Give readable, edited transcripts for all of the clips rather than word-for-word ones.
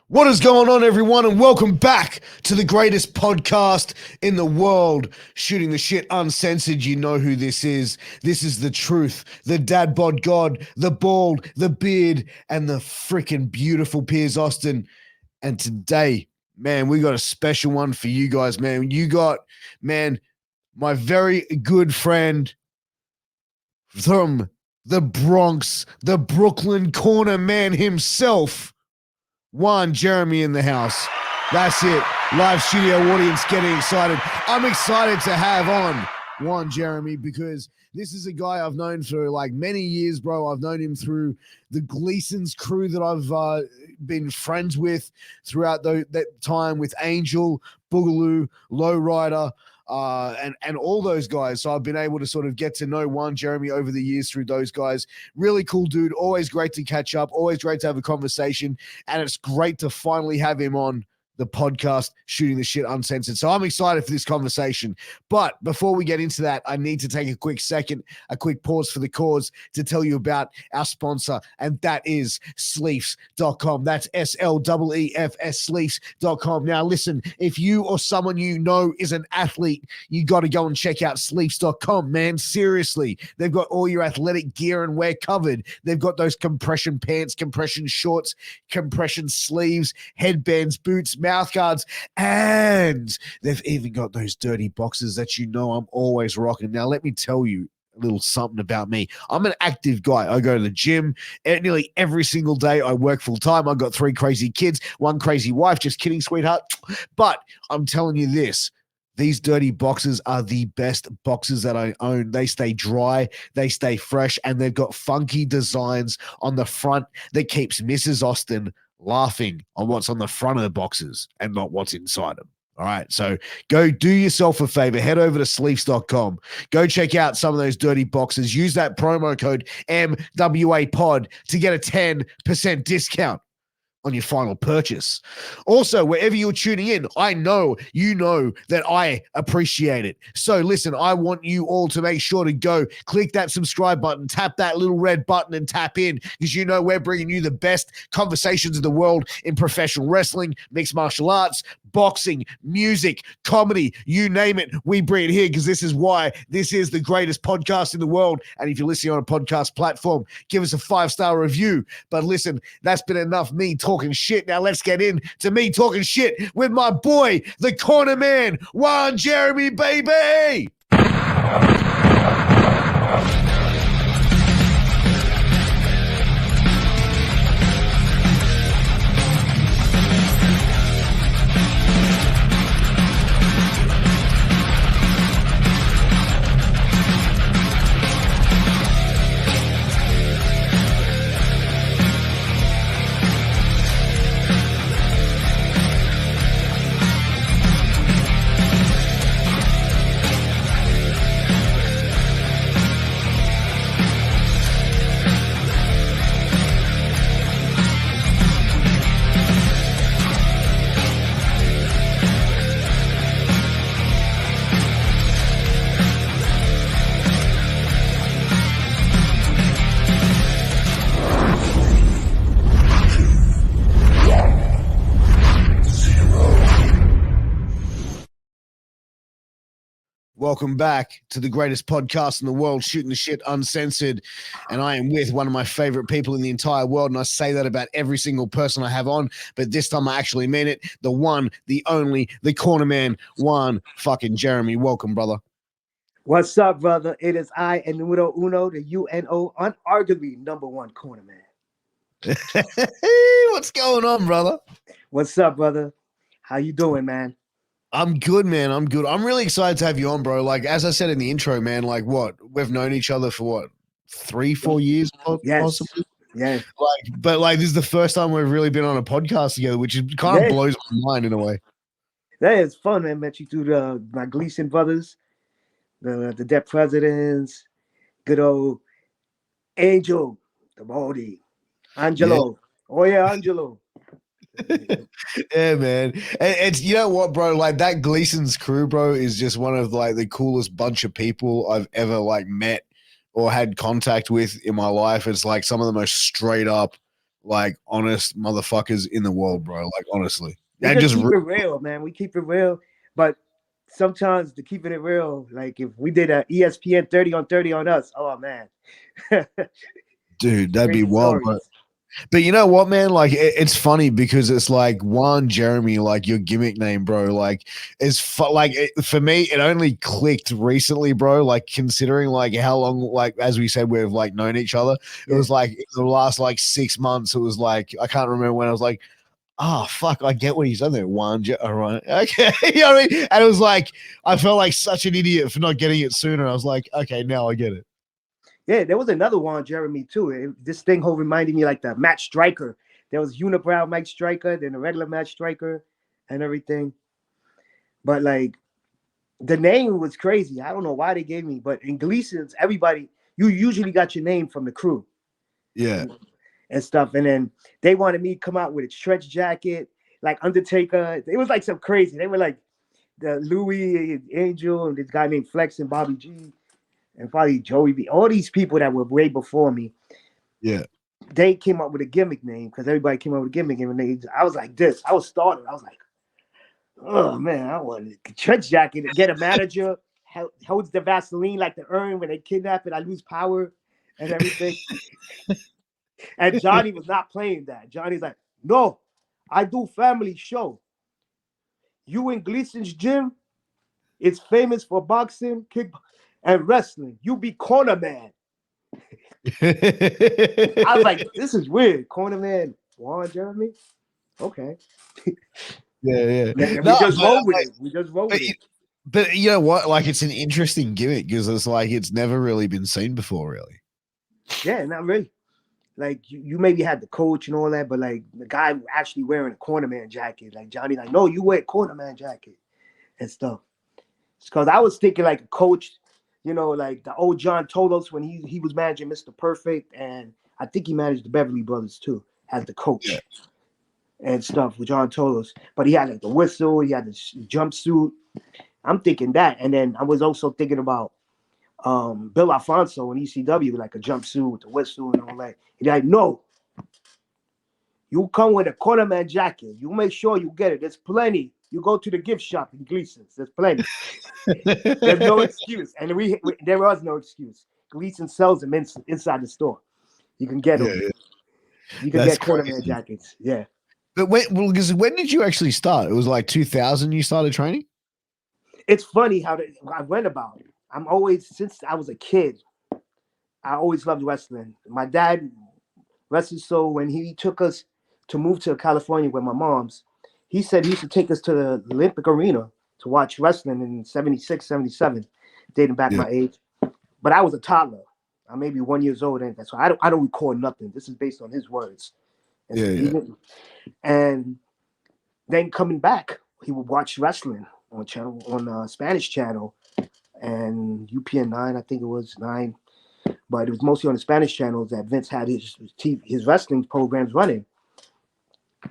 What is going on, everyone, and welcome back to the greatest podcast in the world, Shooting the Shit Uncensored. You know who this is. This is the truth, the dad bod god, the bald, the beard, and the freaking beautiful Piers Austin. And today, man, we got a special one for you guys, man. You got, man, my very good friend from the Bronx, the Brooklyn corner man himself, Juan Jeremy in the house. That's it. Live studio audience getting excited. I'm excited to have on Juan Jeremy because this is a guy I've known for like many years, bro. I've known him through the Gleason's crew that I've been friends with throughout that time with Angel, Boogaloo, Lowrider, and all those guys. So I've been able to sort of get to know Juan Jeremy over the years through those guys. Really cool dude. Always great to catch up. Always great to have a conversation. And it's great to finally have him on the podcast, Shooting the Shit Uncensored. So I'm excited for this conversation. But before we get into that, I need to take a quick pause for the cause to tell you about our sponsor, and that is Sleefs.com. That's SLEEFS, Sleefs.com. Now, listen, if you or someone you know is an athlete, you got to go and check out Sleefs.com, man. Seriously. They've got all your athletic gear and wear covered. They've got those compression pants, compression shorts, compression sleeves, headbands, boots, mouth guards, and they've even got those dirty boxes that you know I'm always rocking. Now, let me tell you a little something about me. I'm an active guy. I go to the gym nearly every single day. I work full time. I've got 3 crazy kids, 1 crazy wife. Just kidding, sweetheart. But I'm telling you this. These dirty boxes are the best boxes that I own. They stay dry, they stay fresh, and they've got funky designs on the front that keeps Mrs. Austin laughing on what's on the front of the boxes and not what's inside them. All right, so go do yourself a favor. Head over to Sleeves.com. Go check out some of those dirty boxes. Use that promo code MWAPOD to get a 10% discount on your final purchase. Also, wherever you're tuning in, I know you know that I appreciate it. So listen, I want you all to make sure to go click that subscribe button, tap that little red button and tap in, because you know we're bringing you the best conversations in the world in professional wrestling, mixed martial arts, boxing, music, comedy, you name it, we bring it here, because this is why this is the greatest podcast in the world. And if you're listening on a podcast platform, give us a 5-star review. But listen, that's been enough me talking shit. Now let's get into me talking shit with my boy, the corner man, Juan Jeremy, baby. Welcome back to the greatest podcast in the world, Shooting the Shit Uncensored. And I am with one of my favorite people in the entire world. And I say that about every single person I have on. But this time I actually mean it. The one, the only, the corner man, Juan fucking Jeremy. Welcome, brother. What's up, brother? It is I, and numero uno, the UNO, unarguably #1 corner man. What's going on, brother? What's up, brother? How you doing, man? I'm good, man. I'm good. I'm really excited to have you on, bro. Like, as I said in the intro, man, like we've known each other for 3-4 years, possibly. Yeah. But this is the first time we've really been on a podcast together, which kind of blows my mind in a way. That is fun, man. Met you through my Gleason brothers, the Debt Presidents, good old Angel, the Baldy, Angelo. Yeah. Oh yeah, Angelo. Yeah, man. It's, you know what, bro, like that Gleason's crew, bro, is just one of like the coolest bunch of people I've ever like met or had contact with in my life. It's like some of the most straight up, like honest motherfuckers in the world, bro. Like honestly, We and just just keep it real, man. We keep it real. But sometimes to keep it real, like if we did a ESPN 30 on 30 on us, oh man. dude, that'd be Crazy wild, bro. stories. But you know what, man? Like, it's funny because it's like Juan Jeremy, like your gimmick name, bro. Like, for me, it only clicked recently, bro. Like, considering like how long, like as we said, we've like known each other. It Yeah. was like in the last like 6 months. It was like I can't remember when I was like, oh fuck, I get what he's done there. All right, okay, you know what I mean? And it was like I felt like such an idiot for not getting it sooner. I was like, okay, now I get it. Yeah, there was another Juan Jeremy too. This thing whole reminded me like the match striker. There was unibrow Mike Striker, then the regular match striker and everything. But like the name was crazy. I don't know why they gave me, but in Gleason's, everybody, you usually got your name from the crew. Yeah. And stuff. And then they wanted me to come out with a stretch jacket, like Undertaker. It was like some crazy. They were like the Louis Angel and this guy named Flex and Bobby G and probably Joey B. All these people that were way before me. Yeah. They came up with a gimmick name because everybody came up with a gimmick name. I was like this. I was started. I was like, oh man, I wanted a stretch jacket to get a manager, holds the Vaseline like the urn when they kidnap it. I lose power and everything. And Johnny was not playing that. Johnny's like, no, I do family show. You in Gleason's gym, it's famous for boxing, kick, and wrestling. You be corner man. I was like, this is weird. Corner man, Juan Jeremy? Okay. Yeah. And we No, just but, roll with it. We just roll with it. but you know what? Like, it's an interesting gimmick because it's like it's never really been seen before, really. Yeah, not really. Like you maybe had the coach and all that, but like the guy actually wearing a cornerman jacket, like Johnny, like, no, you wear a cornerman jacket and stuff. Because I was thinking like a coach, you know, like the old John Tolos when he was managing Mr. Perfect, and I think he managed the Beverly Brothers too as the coach and stuff with John Tolos. But he had like the whistle, he had the jumpsuit. I'm thinking that, and then I was also thinking about Bill Alfonso in ECW, like a jumpsuit with the whistle and all that. He's like, no, you come with a cornerman jacket. You make sure you get it. There's plenty. You go to the gift shop in Gleason's. There's plenty. There's no excuse. And there was no excuse. Gleason sells them inside the store. You can get them. Yeah. You can get cornerman jackets. Yeah. But when did you actually start? It was like 2000 you started training? It's funny how I went about it. I'm always, since I was a kid, I always loved wrestling. My dad wrestled, so when he took us to move to California with my mom's, he said he used to take us to the Olympic Arena to watch wrestling in 76, 77, dating back my age. But I was a toddler. I'm maybe 1 year old, and so I don't record nothing. This is based on his words. And then coming back, he would watch wrestling on Spanish channel and UPN 9, I think it was 9. But it was mostly on the Spanish channels that Vince had his wrestling programs running.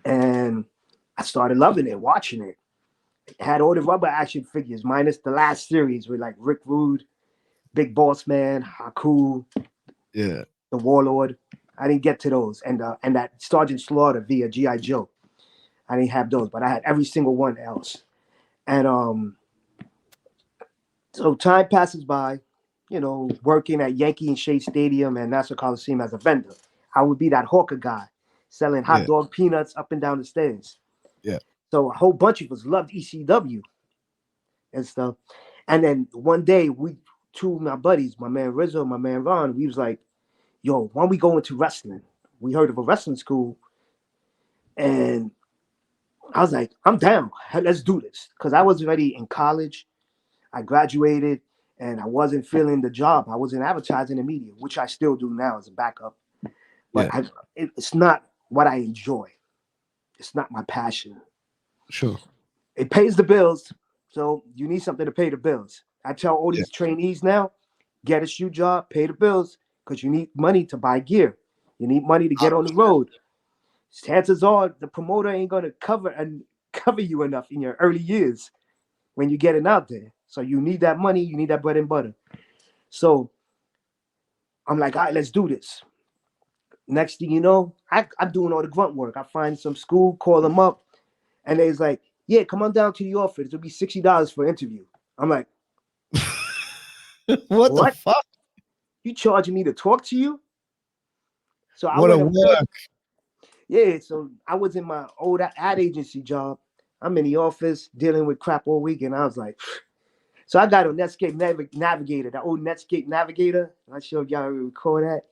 And I started loving it, watching it. It had all the rubber action figures, minus the last series with like Rick Rude, Big Boss Man, Haku, the Warlord. I didn't get to those. And that Sergeant Slaughter via G.I. Joe. I didn't have those, but I had every single one else. And so time passes by, you know, working at Yankee and Shea Stadium and Nassau Coliseum as a vendor. I would be that hawker guy selling hot dog peanuts up and down the stairs. Yeah. So a whole bunch of us loved ECW and stuff. And then one day, two of my buddies, my man Rizzo, my man Ron, we was like, yo, why don't we go into wrestling? We heard of a wrestling school. And I was like, I'm down. Let's do this. Because I was already in college. I graduated and I wasn't feeling the job. I was in advertising and media, which I still do now as a backup. But it's not what I enjoy. It's not my passion. Sure. It pays the bills. So you need something to pay the bills. I tell all these trainees now, get a shoe job, pay the bills, because you need money to buy gear. You need money to get on the road. Chances are the promoter ain't going to cover you enough in your early years when you're getting out there. So you need that money, you need that bread and butter. So I'm like, all right, let's do this. Next thing you know, I'm doing all the grunt work. I find some school, call them up, and they's like, "Yeah, come on down to the office. It'll be $60 for an interview." I'm like, What the "What? fuck? You charging me to talk to you?" So I What a went up there. work. Yeah, so I was in my old ad agency job. I'm in the office dealing with crap all week, and I was like, so I got a Netscape Navigator, the old Netscape Navigator. I showed y'all recall that.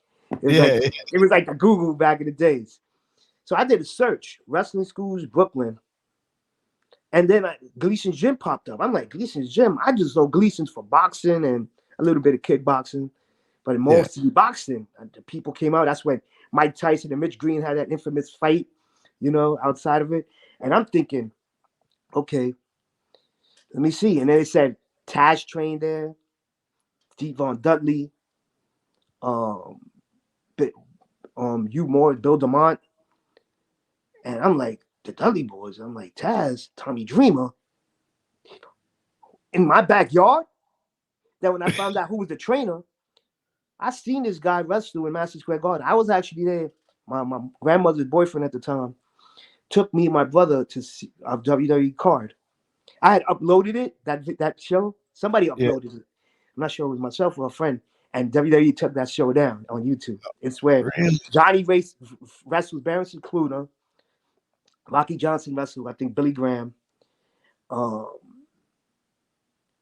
Yeah. It was like the Google back in the days. So I did a search, wrestling schools, Brooklyn, and then Gleason's gym popped up. I'm like, Gleason's gym. I just know Gleason's for boxing and a little bit of kickboxing, but Yeah. mostly boxing. The people came out. That's when Mike Tyson and Mitch Green had that infamous fight, outside of it. And I'm thinking, okay, let me see. And then it said Taz trained there, Steve Von Dudley, um, Hugh Moore, Bill DeMont. And I'm like, the Dudley boys. I'm like, Taz, Tommy Dreamer in my backyard. Then when I found out who was the trainer, I seen this guy wrestle in Madison Square Garden. I was actually there. My grandmother's boyfriend at the time took me and my brother to see a WWE card. I had uploaded it, that show. Somebody Yeah. uploaded it. I'm not sure it was myself or a friend. And WWE took that show down on YouTube. It's where Really? Johnny Race wrestles Barrington Cluner, Rocky Johnson wrestled, I think Billy Graham. I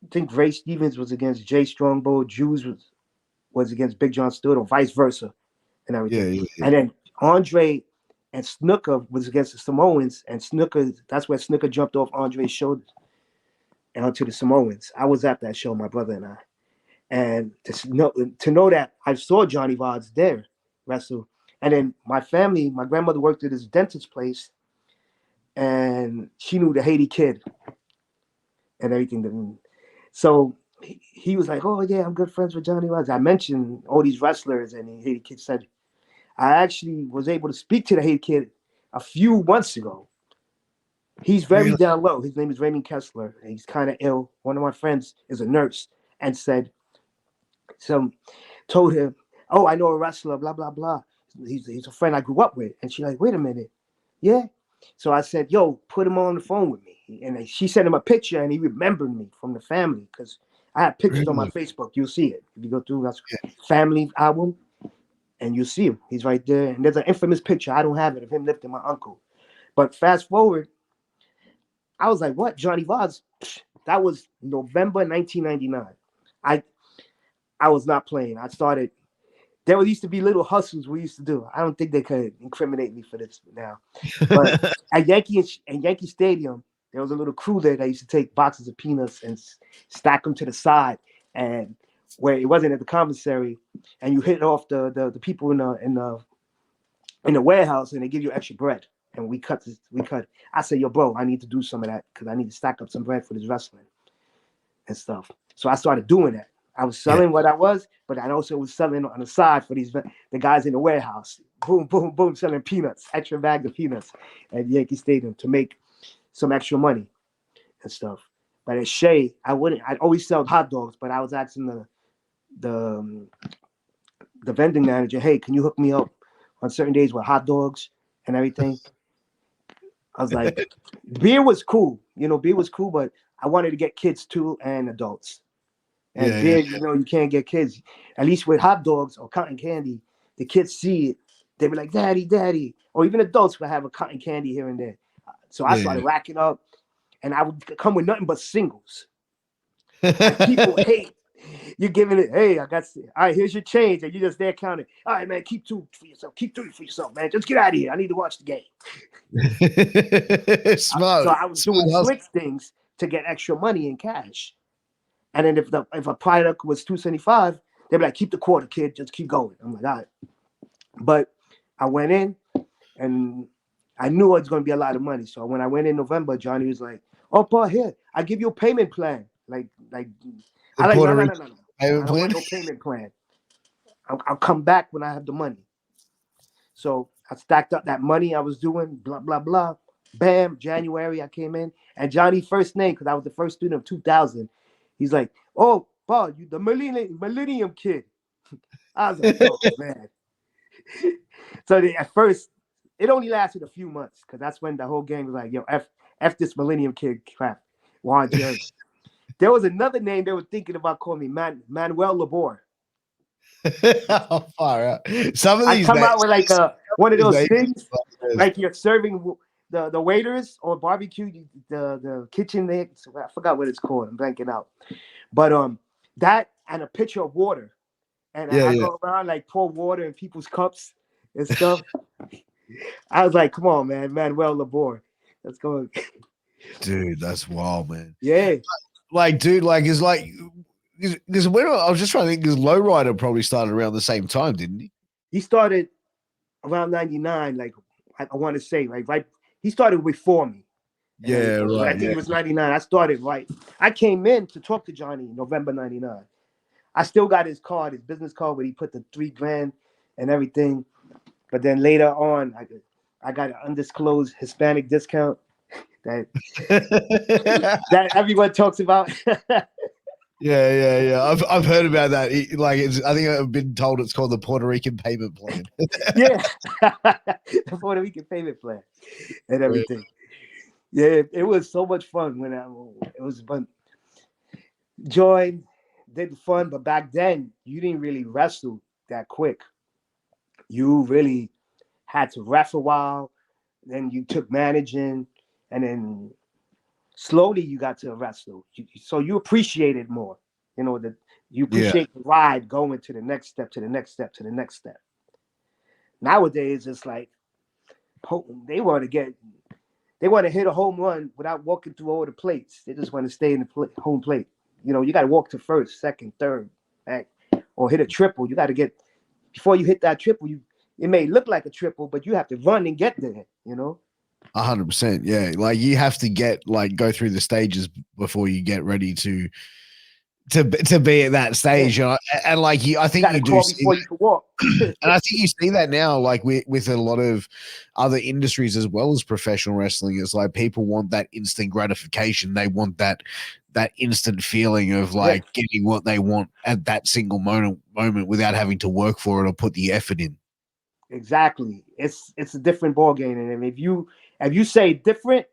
think Ray Stevens was against Jay Strongbow. Jews was against Big John Studd, or vice versa, and Yeah. everything. Yeah. And then Andre and Snooker was against the Samoans, and that's where Snooker jumped off Andre's shoulders and onto the Samoans. I was at that show, my brother and I. And to know that I saw Johnny Vods there wrestle. And then my grandmother worked at this dentist place, and she knew the Haiti kid and everything. So he was like, "Oh yeah, I'm good friends with Johnny Vods." I mentioned all these wrestlers, and the Haiti kid said, "I actually was able to speak to the Haiti kid a few months ago. He's very Really? down low. His name is Raymond Kessler, and he's kind of ill. One of my friends is a nurse, and told him, oh, I know a wrestler, blah, blah, blah. He's a friend I grew up with." And she's like, "Wait a minute. Yeah." So I said, "Yo, put him on the phone with me." And she sent him a picture, and he remembered me from the family, because I have pictures on my Really? Facebook. You'll see it. If you go through that's Yeah. family album, and you'll see him. He's right there. And there's an infamous picture. I don't have it of him lifting my uncle. But fast forward, I was like, what? Johnny Vods? That was November 1999. I was not playing. There used to be little hustles we used to do. I don't think they could incriminate me for this now. But at Yankee Stadium, there was a little crew there that used to take boxes of peanuts and stack them to the side, and where it wasn't at the commissary, and you hit off the people in the warehouse, and they give you extra bread. And we cut. I said, "Yo, bro, I need to do some of that, because I need to stack up some bread for this wrestling and stuff." So I started doing that. I was Yeah. selling what I was, but I also was selling on the side for the guys in the warehouse. Boom, boom, boom, selling peanuts, extra bags of peanuts at Yankee Stadium to make some extra money and stuff. But at Shea, I'd always sell hot dogs, but I was asking the the vending manager, "Hey, can you hook me up on certain days with hot dogs and everything?" I was like, beer was cool, beer was cool, but I wanted to get kids too and adults. And Yeah. beer, you can't get kids. At least with hot dogs or cotton candy, the kids see it. They be like, "Daddy, daddy," or even adults would have a cotton candy here and there. So I Yeah. started racking up, and I would come with nothing but singles. And people Yeah. hate you giving it. "Hey, I got all right. Here's your change," and you just there counting. "All right, man, keep two for yourself. Keep three for yourself, man. Just get out of here. I need to watch the game." So Smart. I was doing Smart hustle. slick things to get extra money in cash. And then if a product was $2.75, they'd be like, "Keep the quarter, kid. Just keep going." I'm like, "All right." But I went in, and I knew it was going to be a lot of money. So when I went in November, Johnny was like, "Oh, Paul, here, I give you a payment plan." The I like, no, Puerto no, Rican no, no, no. payment I don't plan. want no payment plan. I'll come back when I have the money. So I stacked up that money I was doing, blah, blah, blah. Bam, January I came in. And Johnny first name, because I was the first student of 2000, he's like, "Oh, Paul, you the millennium kid." I was like, "Oh, man." So at first, it only lasted a few months because that's when the whole gang was like, "Yo, f this Millennium Kid crap." Juan Jerry. There was another name they were thinking about calling me Manuel Labor. Oh, far out. Some of I these come out names, with like one of these those names things, are hilarious. like you're serving the waiters or barbecue, the kitchen there. I forgot what it's called. I'm blanking out. But that and a pitcher of water, and Yeah, I yeah. go around like pour water in people's cups and stuff. I was like, come on, man, Manuel Labor. Let's go. Dude, that's wild, man. Yeah, Like, dude, like, it's like, because when I was just trying to think, because Lowrider probably started around the same time, didn't he? he started around '99. Like I want to say, like right, he started before me and Yeah, everything. But I right. think Yeah. it was '99. I started right. I came in to talk to Johnny in November '99. I still got his card, his business card, where he put the $3,000 and everything. But then later on, I got an undisclosed Hispanic discount that that everyone talks about. Yeah. I've heard about that. Like, I think I've been told it's called the Puerto Rican payment plan. Yeah, the Puerto Rican payment plan and everything. Yeah, it was so much fun when it was fun. Joined, did the fun, but back then you didn't really wrestle that quick. You really had to ref a while, then you took managing, and then slowly you got to wrestle. So you appreciate it more. You know that you Yeah, appreciate the ride going to the next step, to the next step, to the next step. Nowadays, it's like they want to hit a home run without walking through all the plates. They just want to stay in the home plate. You know, you got to walk to first, second, third, right? Or hit a triple. You got to get before you hit that triple. It may look like a triple, but you have to run and get there. You know. 100%. Yeah, like you have to go through the stages before you get ready to be at that Yeah. stage. And like I You think got to you do crawl see before you can walk. and I think you see that now, like with a lot of other industries as well as professional wrestling. It's like people want that instant gratification. They want that instant feeling of like getting what they want at that single moment without having to work for it or put the effort in. Exactly. It's a different ball game, and if you say different,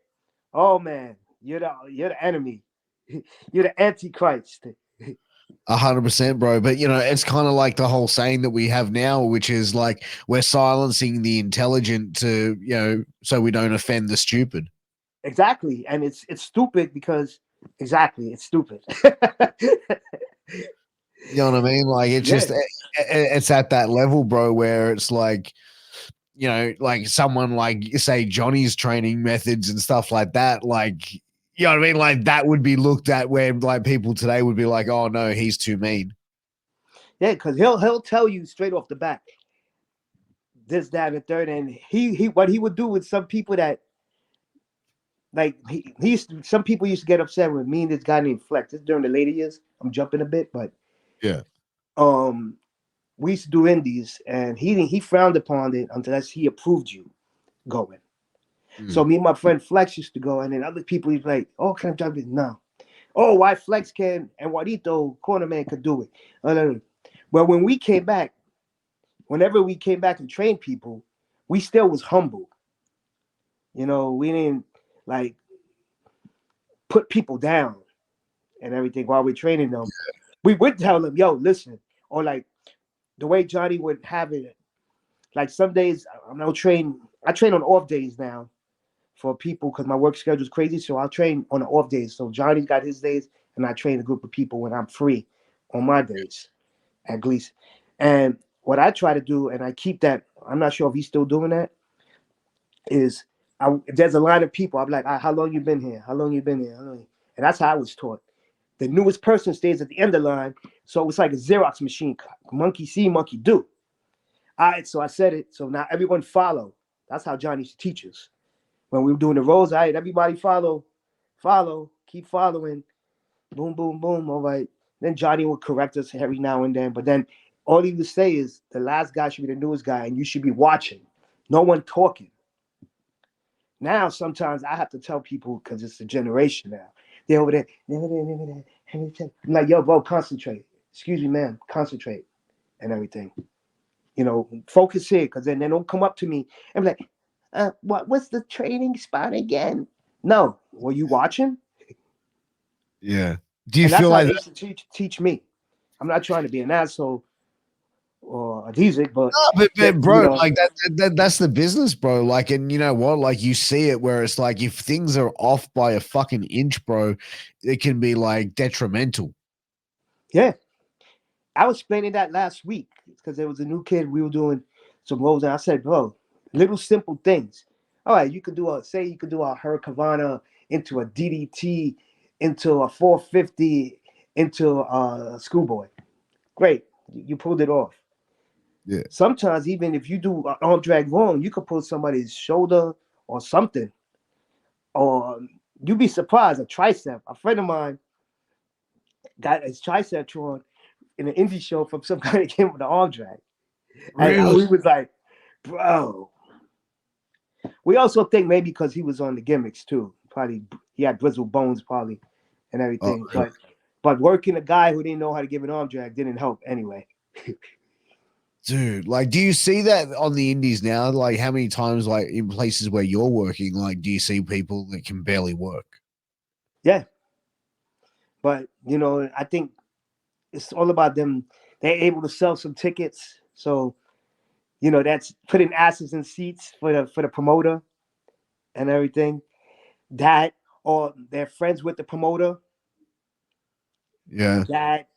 oh man, you're the enemy. You're the antichrist. 100%, bro. But it's kind of like the whole saying that we have now, which is like we're silencing the intelligent to, so we don't offend the stupid. Exactly, and it's stupid because exactly it's stupid. You know what I mean? Like it's Yeah, just it's at that level, bro, where it's like, like someone like say Johnny's training methods and stuff like that, like, you know what I mean? Like that would be looked at where like people today would be like, oh no, he's too mean. yeah, because he'll tell you straight off the bat this, that, and the third, and he what he would do with some people that like some people used to get upset with me and this guy named Flex. This during the later years. I'm jumping a bit, but Yeah. um we used to do indies, and he frowned upon it unless he approved you going. So me and my friend Flex used to go, and then other people he's like, "Oh, can I jump in?" No. Oh, why Flex can and Juanito Cornerman could do it? Well, whenever we came back and trained people, we still was humble. You know, we didn't like put people down and everything while we're training them. We would tell them, "Yo, listen," or like the way Johnny would have it. Like some days I'm not train. I train on off days now for people because my work schedule is crazy. So I'll train on the off days. So Johnny's got his days, and I train a group of people when I'm free on my days at Gleason. And what I try to do, and I keep that. I'm not sure if he's still doing that. Is if there's a line of people, I'm like, how long you been here? How long you been here? And that's how I was taught. The newest person stays at the end of the line, so it's like a Xerox machine. Monkey see, monkey do. All right, so I said it. So now everyone follow. That's how Johnny used to teach us. When we were doing the roles, all right, everybody follow, keep following. Boom, boom, boom. All right. Then Johnny would correct us every now and then. But then all he would say is the last guy should be the newest guy, and you should be watching. No one talking. Now sometimes I have to tell people because it's a generation now. They're over there. I'm like, yo, bro, concentrate. Excuse me, ma'am, concentrate and everything. focus here, because then they don't come up to me and be like, what's the training spot again? No, were you watching? Yeah. Do you And that's feel how like they used to teach me. I'm not trying to be an asshole or adhesive, but but bro, like that's the business, bro. Like, and you know what? Like, you see it where it's like if things are off by a fucking inch, bro, it can be like detrimental. yeah. I was explaining that last week because there was a new kid. We were doing some roles, and I said, bro, little simple things. All right, you could do a Hurricane into a DDT, into a 450, into a schoolboy. Great, you pulled it off. Yeah. Sometimes even if you do an arm drag wrong, you could pull somebody's shoulder or something, or you'd be surprised. A tricep. A friend of mine got his tricep torn in an indie show from some guy that came with an arm drag. And Really? we was like, bro. We also think maybe because he was on the gimmicks too. Probably he had bristled bones probably and Oh, everything. really? But working a guy who didn't know how to give an arm drag didn't help anyway. Dude, like, do you see that on the indies now? Like, how many times, like, in places where you're working, like, do you see people that can barely work? Yeah. But I think it's all about them. They're able to sell some tickets. So, that's putting asses in seats for the promoter and everything. That, or they're friends with the promoter. Yeah. That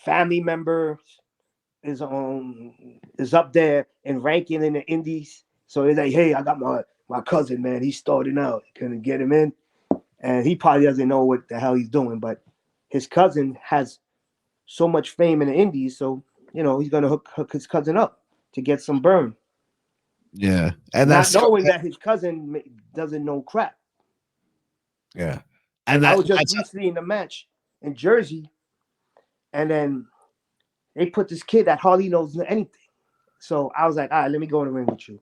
family member is up there in ranking in the indies. So it's like, hey, I got my cousin, man. He's starting out. Couldn't get him in. And he probably doesn't know what the hell he's doing, but his cousin has so much fame in the indies, so he's gonna hook his cousin up to get some burn. Yeah. And Not that's knowing that his cousin doesn't know crap. yeah. And Like I that was just that's recently in a match in Jersey, and then they put this kid that hardly knows anything. So I was like, all right, let me go in the ring with you.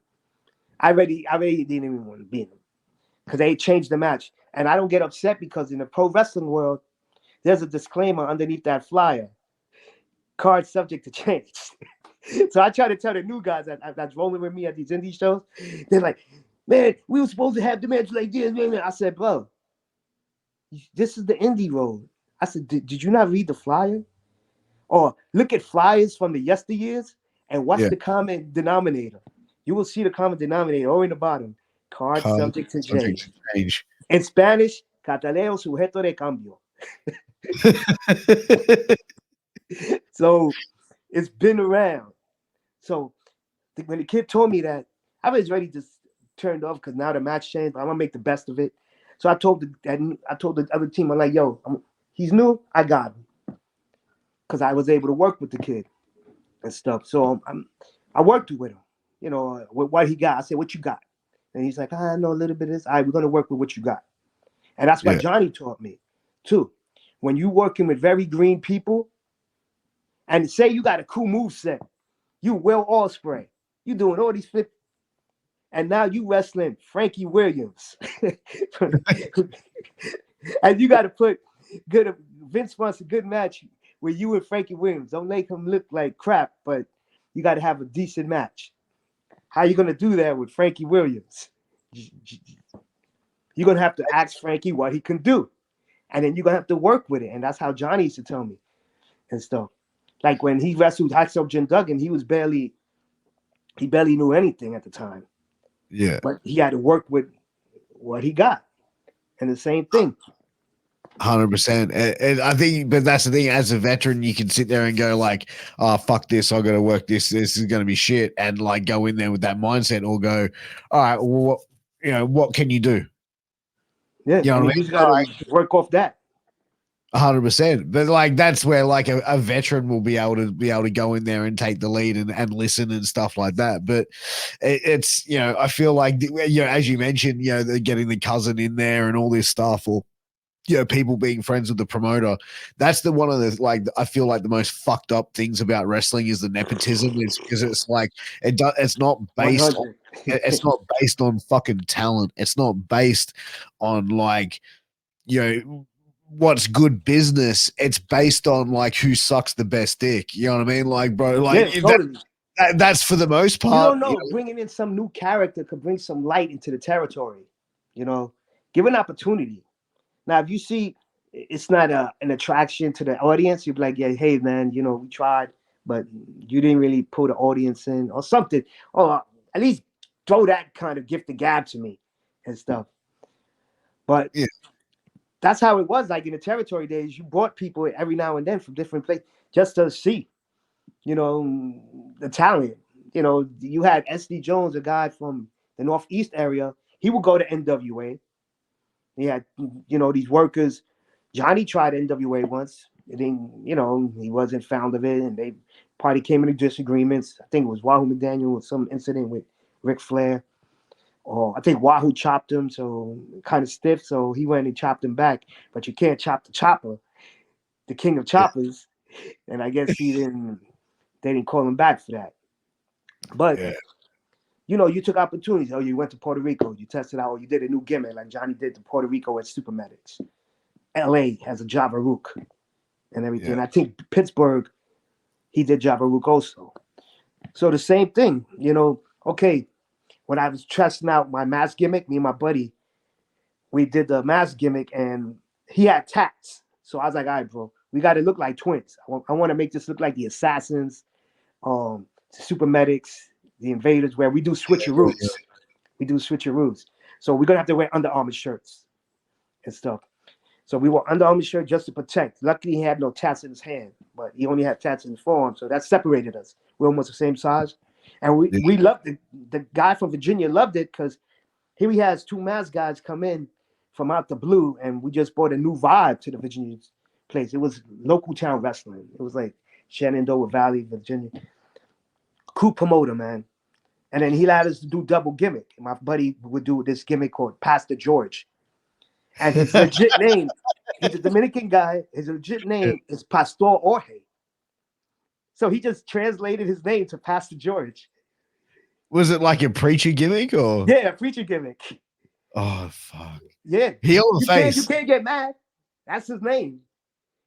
I already didn't even want to be in them because they changed the match. And I don't get upset because in the pro wrestling world, there's a disclaimer underneath that flyer. Card subject to change. So I try to tell the new guys that's rolling with me at these indie shows. They're like, man, we were supposed to have the match like this. Man. I said, bro, this is the indie road. I said, did you not read the flyer? Or look at flyers from the yesteryears and what's yeah. the common denominator? You will see the common denominator or in the bottom. Card subject to change. In Spanish, cataleo sujeto de cambio. So it's been around. So when the kid told me that, I was ready to turn off because now the match changed. But I'm gonna make the best of it. So I told the other team, I'm like, yo, he's new. I got him because I was able to work with the kid and stuff. So I worked with him, with what he got. I said, what you got? And he's like, I know a little bit of this. All right, we're gonna work with what you got. And that's what Johnny taught me too. When you working with very green people, and say you got a cool move set, you Will Ospreay, you doing all these flip, and now you wrestling Frankie Williams, and you got to put good. Vince wants a good match with you and Frankie Williams. Don't make him look like crap, but you got to have a decent match. How you gonna do that with Frankie Williams? You're gonna have to ask Frankie what he can do, and then you're gonna have to work with it. And that's how Johnny used to tell me and stuff. Like when he wrestled Hacksaw Jim Duggan, he barely knew anything at the time. Yeah. But he had to work with what he got. And the same thing. 100%. And I think, but that's the thing. As a veteran, you can sit there and go like, "Oh, fuck this! I got to work this. This is going to be shit," and like go in there with that mindset, or go, "All right, well, what can you do?" Yeah, You know and what I you mean? just got to work off that. 100%. But like that's where like a veteran will be able to go in there and take the lead and listen and stuff like that. But it's I feel like as you mentioned, they're getting the cousin in there and all this stuff, or people being friends with the promoter. That's the one of the like I feel like the most fucked up things about wrestling is the nepotism. Is because it's like it's not based on, 100. it's not based on fucking talent. It's not based on like what's good business. It's based on like who sucks the best dick. You know what I mean? Like, bro, like Yeah, totally. That's for the most You part. don't know. Bringing in some new character could bring some light into the territory. You know, give an opportunity. Now, if you see it's not an attraction to the audience, you'd be like, yeah, hey, man, you know, we tried, but you didn't really pull the audience in or something. Or at least throw that kind of gift the gab to me and stuff. But Yeah. that's how it was. Like in the territory days, you brought people every now and then from different places just to see, you know, the talent. You know, you had SD Jones, a guy from the Northeast area. He would go to NWA. He had, you know, these workers. Johnny tried NWA once. It didn't, you know, he wasn't found of it, and they probably came into disagreements. I think it was Wahoo McDaniel with some incident with Ric Flair. Or I think Wahoo chopped him, so kind of stiff, so he went and chopped him back. But you can't chop the chopper, the king of choppers. And I guess they didn't call him back for that. But Yeah. you know, you took opportunities. Oh, you went to Puerto Rico, you tested out, or you did a new gimmick like Johnny did to Puerto Rico at Supermedics. LA has a Java Rook and everything. Yeah. And I think Pittsburgh, he did Java Rook also. So the same thing, you know, okay, when I was testing out my mask gimmick, me and my buddy, we did the mask gimmick and he had tats. So I was like, all right, bro, we got to look like twins. I want to make this look like the Assassins, the Super Medics, the Invaders, where we do switcheroos. Yeah. We do switcheroos. So we're going to have to wear Under Armour shirts and stuff. So we wore Under Armour shirt just to protect. Luckily, he had no tats in his hand, but he only had tats in his forearm. So that separated us. We're almost the same size. And we loved it. The guy from Virginia loved it because here he has two mask guys come in from out the blue, and we just brought a new vibe to the Virginia place. It was local town wrestling. It was like Shenandoah Valley, Virginia. Cool promoter, man. And then he allowed us to do double gimmick. My buddy would do this gimmick called Pastor George. And his legit name, he's a Dominican guy. His legit name is Pastor Jorge. So he just translated his name to Pastor George. Was it like a preacher gimmick or? Yeah, preacher gimmick. Oh, fuck. Yeah. Heel or face? You can't get mad. That's his name.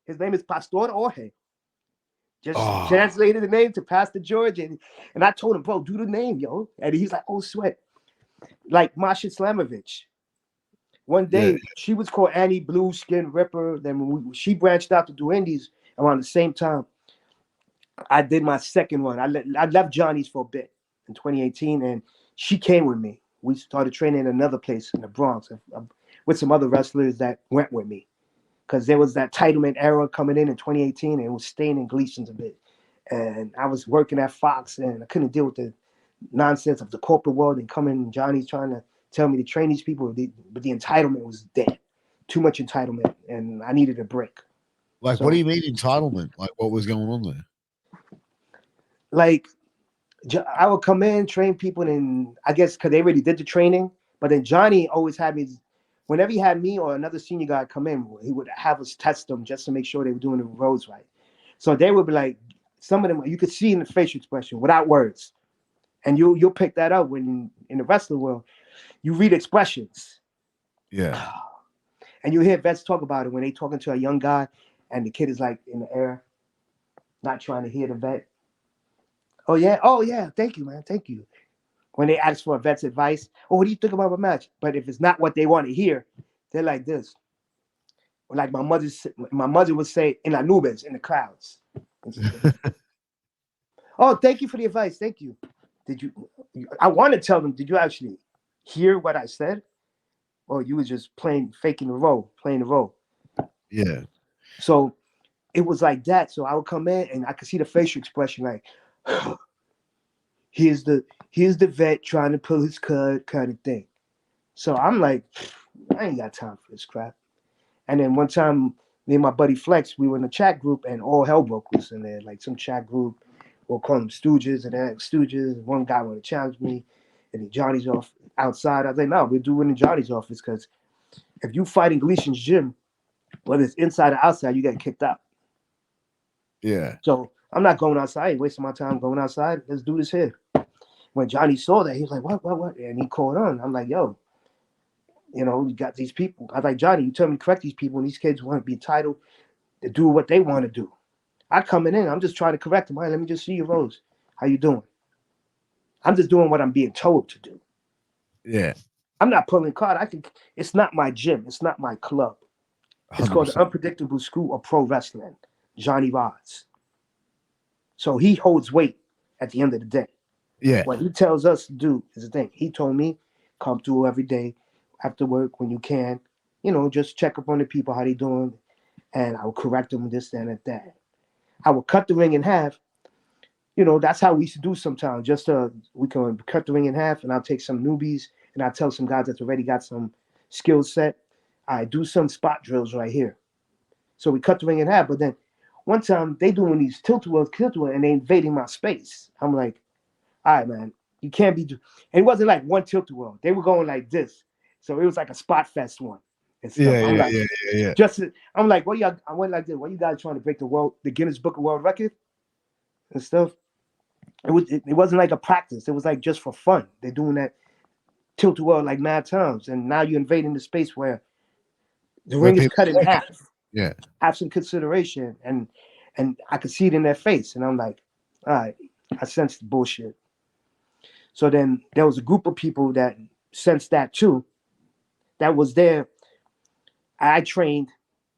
His name is Pastor Jorge. Just translated the name to Pastor George. And I told him, bro, do the name, yo. And he's like, oh, sweat. Like Masha Slamovich. One day, she was called Annie Blue Skin Ripper. Then she branched out to do indies around the same time. I did my second one. I left Johnny's for a bit in 2018, and she came with me. We started training in another place in the Bronx with some other wrestlers that went with me because there was that titlement era coming in 2018, and it was staying in Gleason's a bit. And I was working at Fox, and I couldn't deal with the nonsense of the corporate world and coming. Johnny's trying to tell me to train these people, but the entitlement was dead. Too much entitlement, and I needed a break. Like, what do you mean entitlement? Like, what was going on there? Like, I would come in, train people, and I guess because they already did the training, but then Johnny always had me, whenever he had me or another senior guy come in, he would have us test them just to make sure they were doing the roads right. So they would be like, some of them, you could see in the facial expression without words. And you'll pick that up when in the wrestling world, you read expressions. Yeah. And you hear vets talk about it when they talking to a young guy and the kid is like in the air, not trying to hear the vet. Oh yeah, thank you, man, thank you. When they ask for a vet's advice, oh, what do you think about my match? But if it's not what they want to hear, they're like this. Like my mother would say, in Anubis, in the clouds. Oh, thank you for the advice, thank you. I want to tell them, did you actually hear what I said? Or you were just faking the role, playing the role? Yeah. So it was like that. So I would come in and I could see the facial expression like, here's the vet trying to pull his cut kind of thing. So I'm like, I ain't got time for this crap. And then one time, me and my buddy Flex, we were in a chat group and all hell broke loose in there. Like some chat group, we'll call them Stooges, and then Stooges. One guy wanted to challenge me, and then Johnny's off outside. I was like, no, we're doing in Johnny's office because if you fight in Gleason's gym, whether it's inside or outside, you get kicked out. Yeah. So I'm not going outside. I ain't wasting my time going outside. Let's do this here. When Johnny saw that, he was like, what? And he called on. I'm like, yo, you know, you got these people. I was like, Johnny, you tell me to correct these people, and these kids want to be entitled to do what they want to do. I coming in, I'm just trying to correct them. All right, let me just see your Rose. How you doing? I'm just doing what I'm being told to do. Yeah. I'm not pulling card. It's not my gym. It's not my club. It's called the 100%. Unpredictable School of Pro Wrestling, Johnny Rods. So he holds weight at the end of the day. Yeah. What he tells us to do is the thing. He told me, come through every day after work when you can. Just check up on the people, how they doing. And I will correct them, this, that, and that. I will cut the ring in half. That's how we used to do sometimes. We can cut the ring in half, and I'll take some newbies, and I'll tell some guys that's already got some skill set. I do some spot drills right here. So we cut the ring in half. But then one time they doing these tilt-a-whirls, and they invading my space. I'm like, all right, man, you can't be. And it wasn't like one tilt-a-whirl. They were going like this. So it was like a spot fest one and stuff. Yeah, I'm yeah, like, yeah, yeah. I'm like, what y'all? I went like this. What you guys trying to break the Guinness Book of World Record and stuff? It wasn't like a practice. It was like just for fun. They're doing that tilt-a-whirl like mad times, and now you're invading the space where the Where ring is people cut in check it. half. Yeah. Have some consideration, and I could see it in their face, and I'm like, all right, I sensed the bullshit. So then there was a group of people that sensed that too, that was there. I trained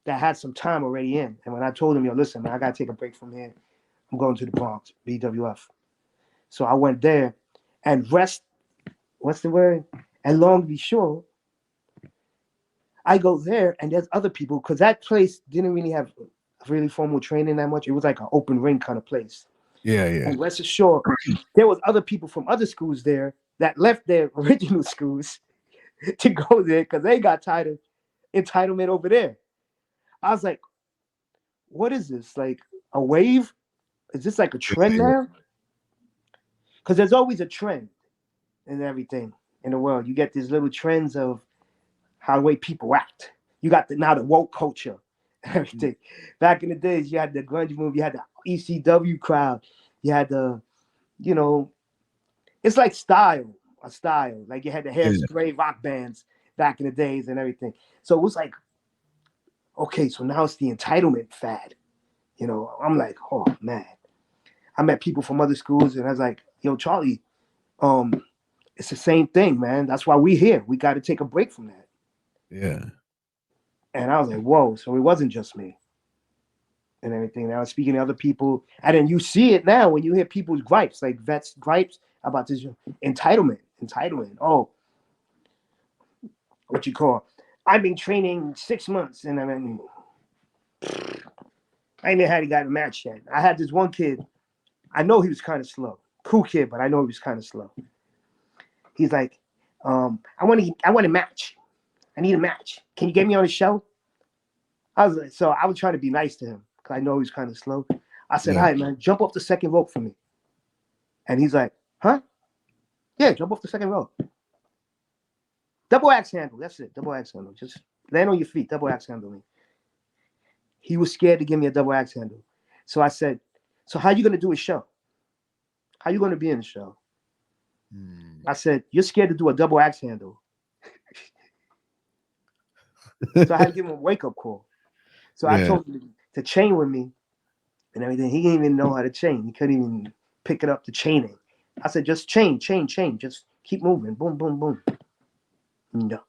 that had some time already in, and when I told them, yo, listen, man, I gotta take a break from here. I'm going to the Bronx, BWF. So I went there and rest. What's the word? And long be short, I go there and there's other people because that place didn't really have really formal training that much. It was like an open ring kind of place. Yeah, yeah. And rest assured, there was other people from other schools there that left their original schools to go there because they got tired of entitlement over there. I was like, what is this? Like a wave? Is this like a trend Yeah. now? Because there's always a trend in everything in the world. You get these little trends of how the way people act. You got now the woke culture and everything. Back in the days, you had the grunge movie, you had the ECW crowd, you had it's like a style. Like you had the hairspray rock bands back in the days and everything. So it was like, okay, so now it's the entitlement fad. I'm like, oh man. I met people from other schools and I was like, yo, Charlie, it's the same thing, man. That's why we here. We got to take a break from that. Yeah. And I was like, whoa, so it wasn't just me and everything. And I was speaking to other people. And then you see it now when you hear people's gripes, like vets' gripes about this entitlement. Oh, what you call? I've been training 6 months and I ain't even had he got a match yet. I had this one kid. I know he was kind of slow. Cool kid, but I know he was kind of slow. He's like, I want a match. I need a match. Can you get me on the show? I was trying to be nice to him because I know he was kind of slow. I said, all right, man, jump off the second rope for me. And he's like, huh? Yeah, jump off the second rope. Double axe handle. That's it. Double axe handle. Just land on your feet. Double axe handle me. He was scared to give me a double axe handle. So I said, so how you going to do a show? How you going to be in the show? I said, you're scared to do a double axe handle. So I had to give him a wake-up call. So I told him to chain with me and everything. He didn't even know how to chain. He couldn't even pick it up to chaining. I said, just chain. Just keep moving. Boom, boom, boom. No.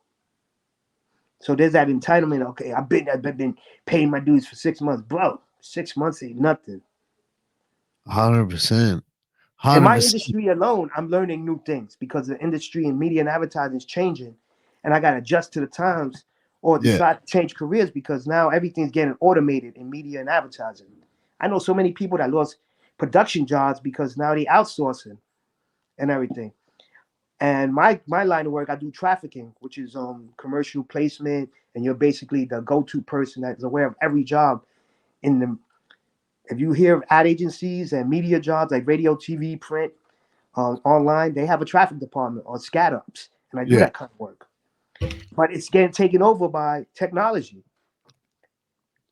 So there's that entitlement. Okay, I've been paying my dues for 6 months. Bro, 6 months ain't nothing. 100%. In my industry alone, I'm learning new things because the industry in media and advertising is changing. And I got to adjust to the times or decide to change careers because now everything's getting automated in media and advertising. I know so many people that lost production jobs because now they outsourcing and everything. And my line of work, I do trafficking, which is commercial placement, and you're basically the go-to person that's aware of every job in the. If you hear of ad agencies and media jobs like radio, TV, print, online, they have a traffic department or scat ups, and I do that kind of work. But it's getting taken over by technology,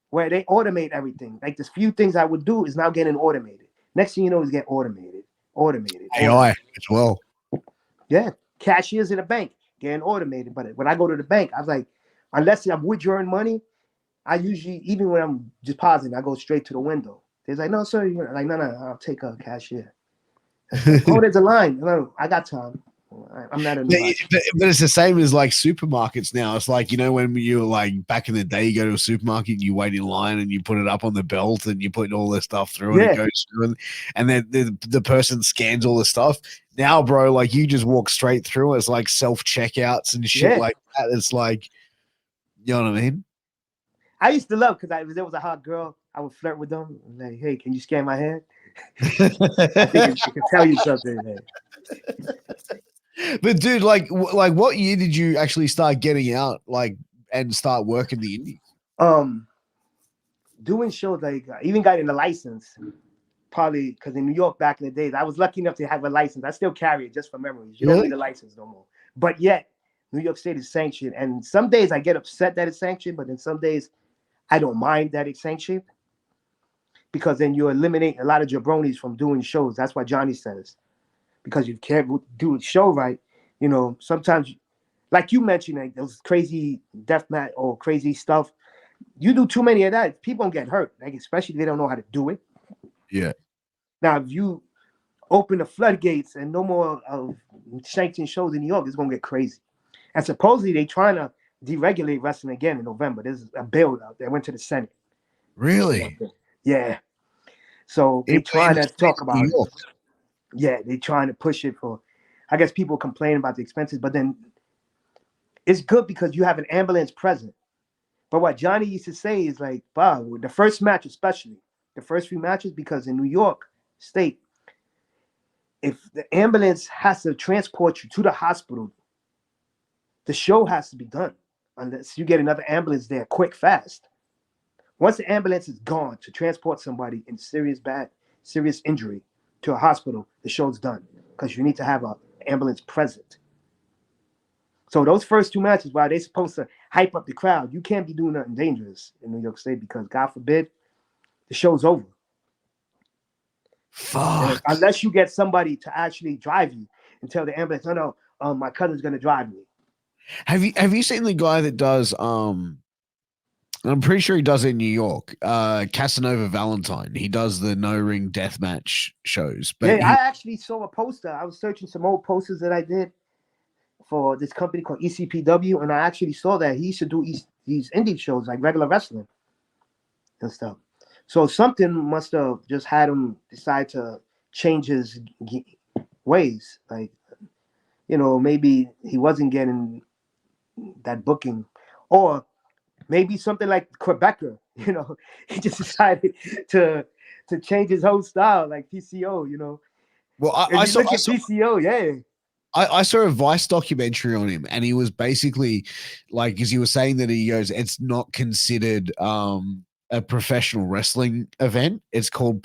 where they automate everything. Like this few things I would do is now getting automated. Next thing you know is get automated. AI as well. Yeah, cashiers in a bank getting automated. But when I go to the bank, I was like, unless I'm withdrawing money, I usually, even when I'm depositing, I go straight to the window. They're like, no, sir. You're like, no, I'll take a cashier. Opponent's a line. No, I got time. I'm not in a rush. But it's the same as like supermarkets now. It's like, you know, when you were like back in the day, you go to a supermarket and you wait in line and you put it up on the belt and you put all this stuff through and it Yeah, goes through and then the person scans all the stuff. Now, bro, like you just walk straight through. It's like self checkouts and shit yeah. like that. It's like, you know what I mean? I used to love because if there was a hot girl, I would flirt with them. Like, hey, can you scan my hand? I think it can tell you something. Man. But dude, like what year did you actually start getting out like and start working the indies? Um, Doing shows like even got in the license. Probably because in New York back in the days, I was lucky enough to have a license. I still carry it just for memories. You don't need Really? a license no more. But yet, New York State is sanctioned. And some days I get upset that it's sanctioned, but then some days I don't mind that it's sanctioned because then you eliminate a lot of jabronis from doing shows. That's what Johnny says. Because you can't do a show right, you know, sometimes, like you mentioned, like those crazy death mat or crazy stuff, you do too many of that, people don't get hurt, like especially if they don't know how to do it. Yeah. Now, if you open the floodgates and no more of sanctioned shows in New York, it's gonna get crazy. And supposedly they trying to deregulate wrestling again in November. There's a bill out there, went to the Senate. Really? Yeah. So In they trying the to talk states of about New it. York. Yeah, they trying to push it for. I guess people complain about the expenses, but then it's good because you have an ambulance present. But what Johnny used to say is like, wow, the first match, especially the first few matches, because in New York State, if the ambulance has to transport you to the hospital, the show has to be done unless you get another ambulance there quick, fast. Once the ambulance is gone to transport somebody in serious injury to a hospital, the show's done because you need to have an ambulance present. So those first two matches, while they're supposed to hype up the crowd, you can't be doing nothing dangerous in New York State because God forbid the show's over. And Fuck. unless you get somebody to actually drive you and tell the ambulance, no, my cousin's gonna drive me. Have you seen the guy that does I'm pretty sure he does it in New York. Casanova Valentine. He does the no ring deathmatch shows. But Yeah, I he actually saw a poster. I was searching some old posters that I did for this company called ECPW, and I actually saw that he used to do these indie shows like regular wrestling and stuff. So something must have just had him decide to change his ways. Like, maybe he wasn't getting that booking, or maybe something like Quebecer. He just decided to change his whole style, like PCO. well If you look at PCO, yeah. I saw a Vice documentary on him, and he was basically like, because he was saying that he goes, it's not considered a professional wrestling event. It's called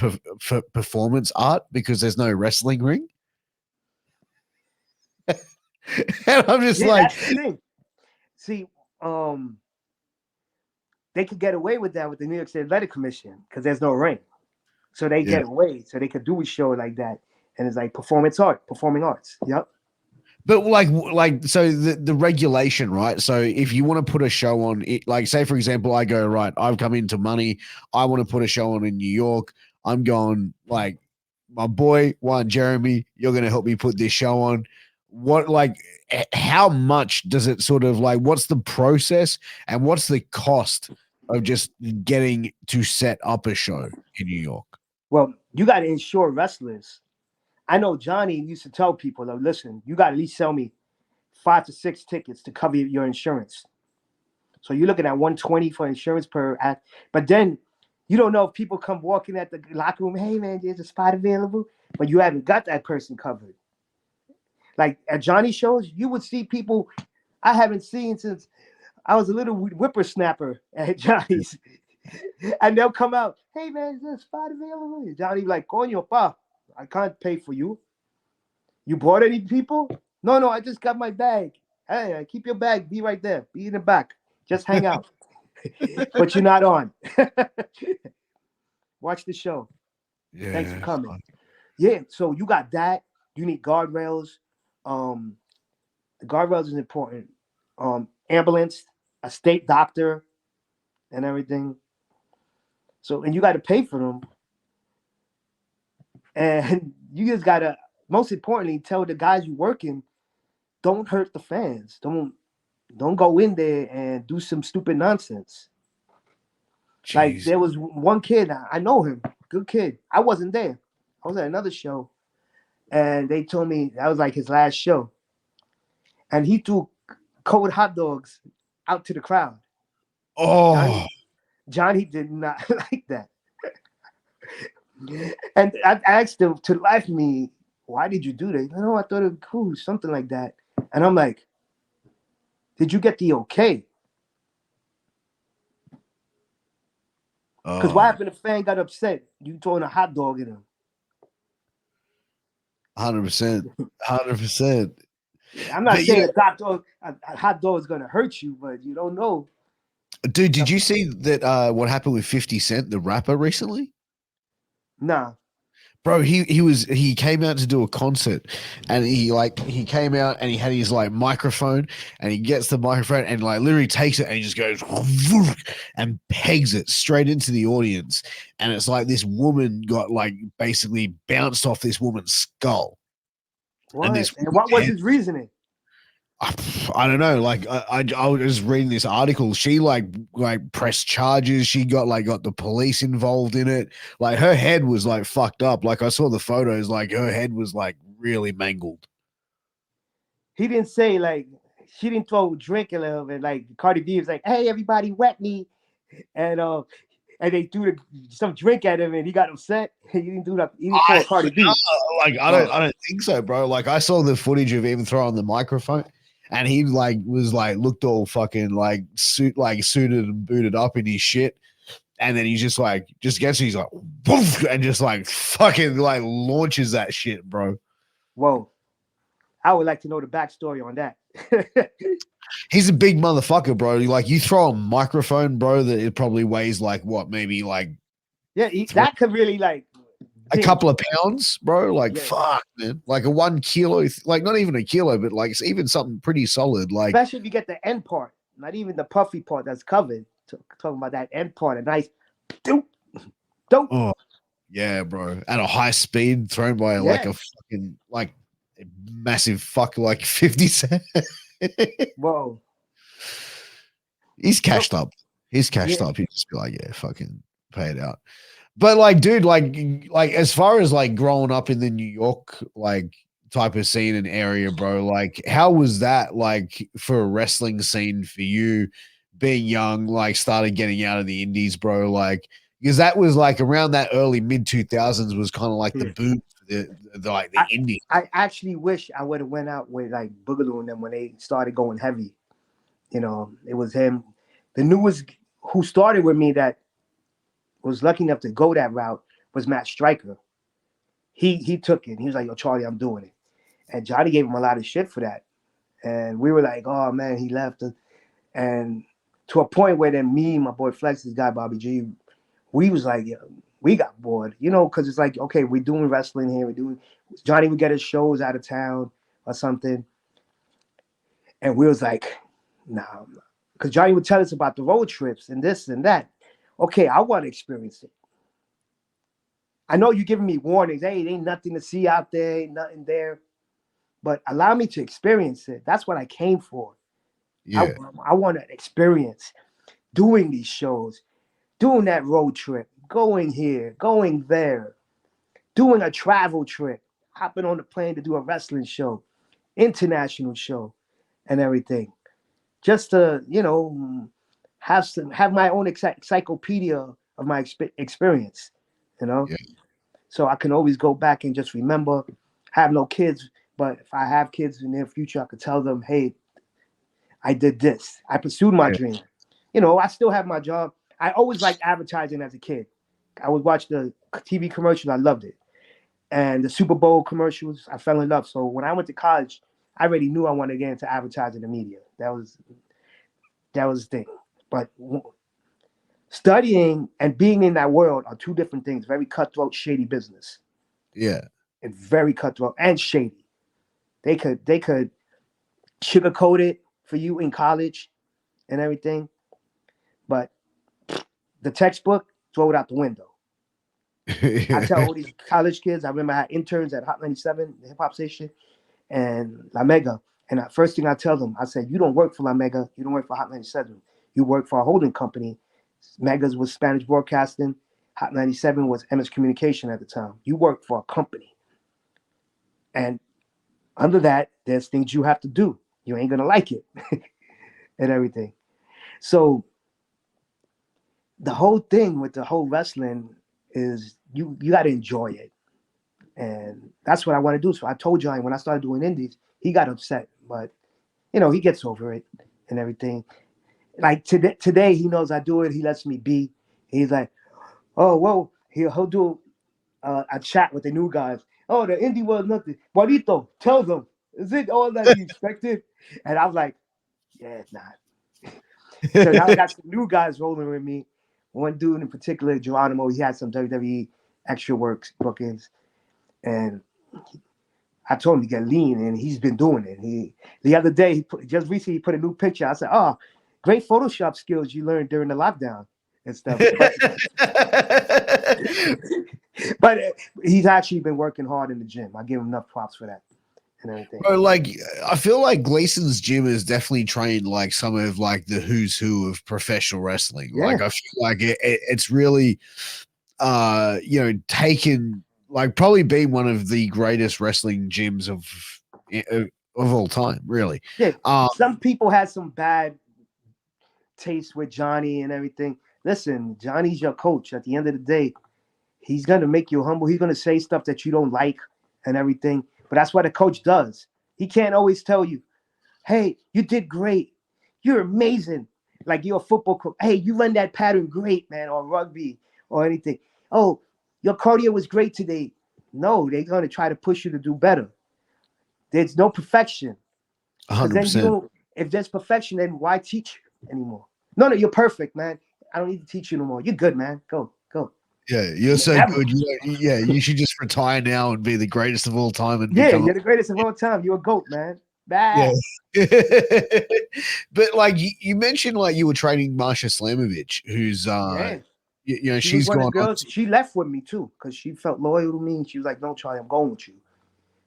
performance art because there's no wrestling ring. And I'm just Yeah, like, that's the thing. See, they could get away with that with the New York State Athletic Commission because there's no ring. So they yeah. get away. So they could do a show like that. And it's like performing arts. Yep. But like, so the regulation, right? So if you want to put a show on, it, like, say for example, I go right, I've come into money, I want to put a show on in New York. I'm going like, my boy Juan Jeremy, you're going to help me put this show on. What like, how much does it sort of like? What's the process and what's the cost of just getting to set up a show in New York? Well, you got to insure wrestlers. I know Johnny used to tell people, though, listen, you got to at least sell me 5 to 6 tickets to cover your insurance. So you're looking at 120 for insurance per act. But then you don't know if people come walking at the locker room, hey man, there's a spot available, but you haven't got that person covered. Like at Johnny shows, you would see people I haven't seen since I was a little whippersnapper at Johnny's. And they'll come out, hey man, is there a spot available? And Johnny like, coño, pa, I can't pay for you. You brought any people? No, I just got my bag. Hey, keep your bag. Be right there. Be in the back. Just hang out. But you're not on. Watch the show. Thanks for Yeah. coming. Yeah, so you got that. You need guardrails. The guardrails is important. Ambulance, a state doctor, and everything. So, and you got to pay for them. And you just gotta most importantly, tell the guys you working, don't hurt the fans. Don't go in there and do some stupid nonsense. Like Jeez. there was one kid, I know him, good kid. I wasn't there. I was at another show, and they told me that was like his last show, and he threw cold hot dogs out to the crowd. Oh, Johnny did not like that, and I asked him to life me, why did you do that? No, I thought it was cool, something like that. And I'm like, did you get the okay? Because why oh, happened if a fan got upset? You throwing a hot dog at him. 100%. 100%. Yeah, I'm not But you saying know, a hot dog is gonna hurt you, but you don't know. dude, did you see that what happened with 50 Cent, the rapper, recently? Nah. Bro, he came out to do a concert, and he came out and he had his like microphone, and he gets the microphone and like literally takes it and he just goes and pegs it straight into the audience, and it's like this woman got like basically bounced off this woman's skull, and What? this And woman's what was head. his reasoning? I don't know. Like I was just reading this article. She like pressed charges. She got the police involved in it. Like her head was like fucked up. Like I saw the photos. Like her head was like really mangled. He didn't say like she didn't throw drink at him and like Cardi B was like, hey, everybody wet me. And they threw some drink at him and he got upset. He didn't do that. He didn't call Cardi B. I don't think so, bro. Like I saw the footage of him throwing the microphone, and he like was like looked all fucking like suited and booted up in his shit. And then he just gets he's like woof, and just like fucking like launches that shit, bro. Whoa. I would like to know the backstory on that. He's a big motherfucker, bro. Like you throw a microphone, bro, that it probably weighs like what, maybe like Yeah, that could really like a ding. couple of pounds, bro. Like Yeah. fuck, man. Like a 1 kilo, like not even a kilo, but like it's even something pretty solid. Like Especially if you get the end part, not even the puffy part that's covered. Talking about that end part, a nice dope, dope. oh yeah, bro. At a high speed, thrown by like Yeah. a fucking like massive fuck like 50 Cent. Whoa. He's So, cashed up. He's cashed yeah. up. He'd just be like, yeah, fucking pay it out. But like, dude, like as far as like growing up in the New York like type of scene and area, bro, like how was that like for a wrestling scene for you being young, like started getting out of the indies, bro? Like because that was like around that early mid 2000s was kind of like the Yeah. boom for the like the I, indie. I actually wish I would have went out with like Boogaloo and them when they started going heavy. You know, it was him. The newest who started with me that was lucky enough to go that route was Matt Stryker. He took it. He was like, "Yo, Charlie, I'm doing it." And Johnny gave him a lot of shit for that. And we were like, "Oh man, he left." And to a point where then me, my boy Flex, this guy Bobby G, we was like, yeah, we got bored, you know, because it's like, okay, we're doing wrestling here. We're doing Johnny would get his shows out of town or something. And we was like, nah, because Johnny would tell us about the road trips and this and that. Okay, I want to experience it. I know you're giving me warnings. Hey, there ain't nothing to see out there, ain't nothing there. But allow me to experience it. That's what I came for. Yeah. I want to experience doing these shows, doing that road trip, going here, going there, doing a travel trip, hopping on the plane to do a wrestling show, international show, and everything. Just to, you know, have my own encyclopedia of my experience, you know. Yeah. So I can always go back and just remember. Have no kids, but if I have kids in the near future, I could tell them, hey, I did this. I pursued my Yeah. dream. You know, I still have my job. I always liked advertising as a kid. I would watch the TV commercials. I loved it. And the Super Bowl commercials, I fell in love. So when I went to college, I already knew I wanted to get into advertising and media. That was the thing. But studying and being in that world are two different things. Very cutthroat, shady business. Yeah. It's very cutthroat and shady. They could sugarcoat it for you in college and everything, but the textbook, throw it out the window. I tell all these college kids. I remember I had interns at Hot 97, the hip hop station, and La Mega. And the first thing I tell them, I said, "You don't work for La Mega. You don't work for Hot 97. You work for a holding company. Megas was Spanish Broadcasting. Hot 97 was MS Communication at the time. You work for a company, and under that, there's things you have to do. You ain't gonna like it, and everything. So the whole thing with the whole wrestling is you got to enjoy it, and that's what I want to do. So I told John when I started doing indies, he got upset, but he gets over it and everything. Like today, he knows I do it. He lets me be. He's like, oh, whoa, he'll do a chat with the new guys. Oh, the indie was nothing. Juanito, tell them, is it all that you expected? And I was like, yeah, it's not. So now I got some new guys rolling with me. One dude in particular, Geronimo, he had some WWE extra works bookings, and I told him to get lean, and he's been doing it. The other day, just recently, he put a new picture. I said, "Oh, great Photoshop skills you learned during the lockdown and stuff." But he's actually been working hard in the gym. I give him enough props for that and everything. Bro, like I feel like Gleason's gym is definitely trained like some of like the who's who of professional wrestling. Yeah. Like I feel like it's really taken like probably been one of the greatest wrestling gyms of all time, really. Yeah. Some people had some bad taste with Johnny and everything. Listen, Johnny's your coach. At the end of the day, he's gonna make you humble. He's gonna say stuff that you don't like and everything. But that's what a coach does. He can't always tell you, hey, you did great. You're amazing. Like you're a football coach. Hey, you run that pattern great, man, or rugby or anything. Oh, your cardio was great today. No, they're going to try to push you to do better. There's no perfection. 100%. Then you don't, if there's perfection, then why teach anymore? No, you're perfect, man. I don't need to teach you no more. You're good, man. Go. Yeah, you're so good. You should just retire now and be the greatest of all time. And you're the greatest of all time. You're a GOAT, man. Bad. Yeah. But like you mentioned, like you were training Marsha Slamovich, who's she's one of gone the girls. She left with me too because she felt loyal to me. And she was like, "No, Charlie, I'm going with you."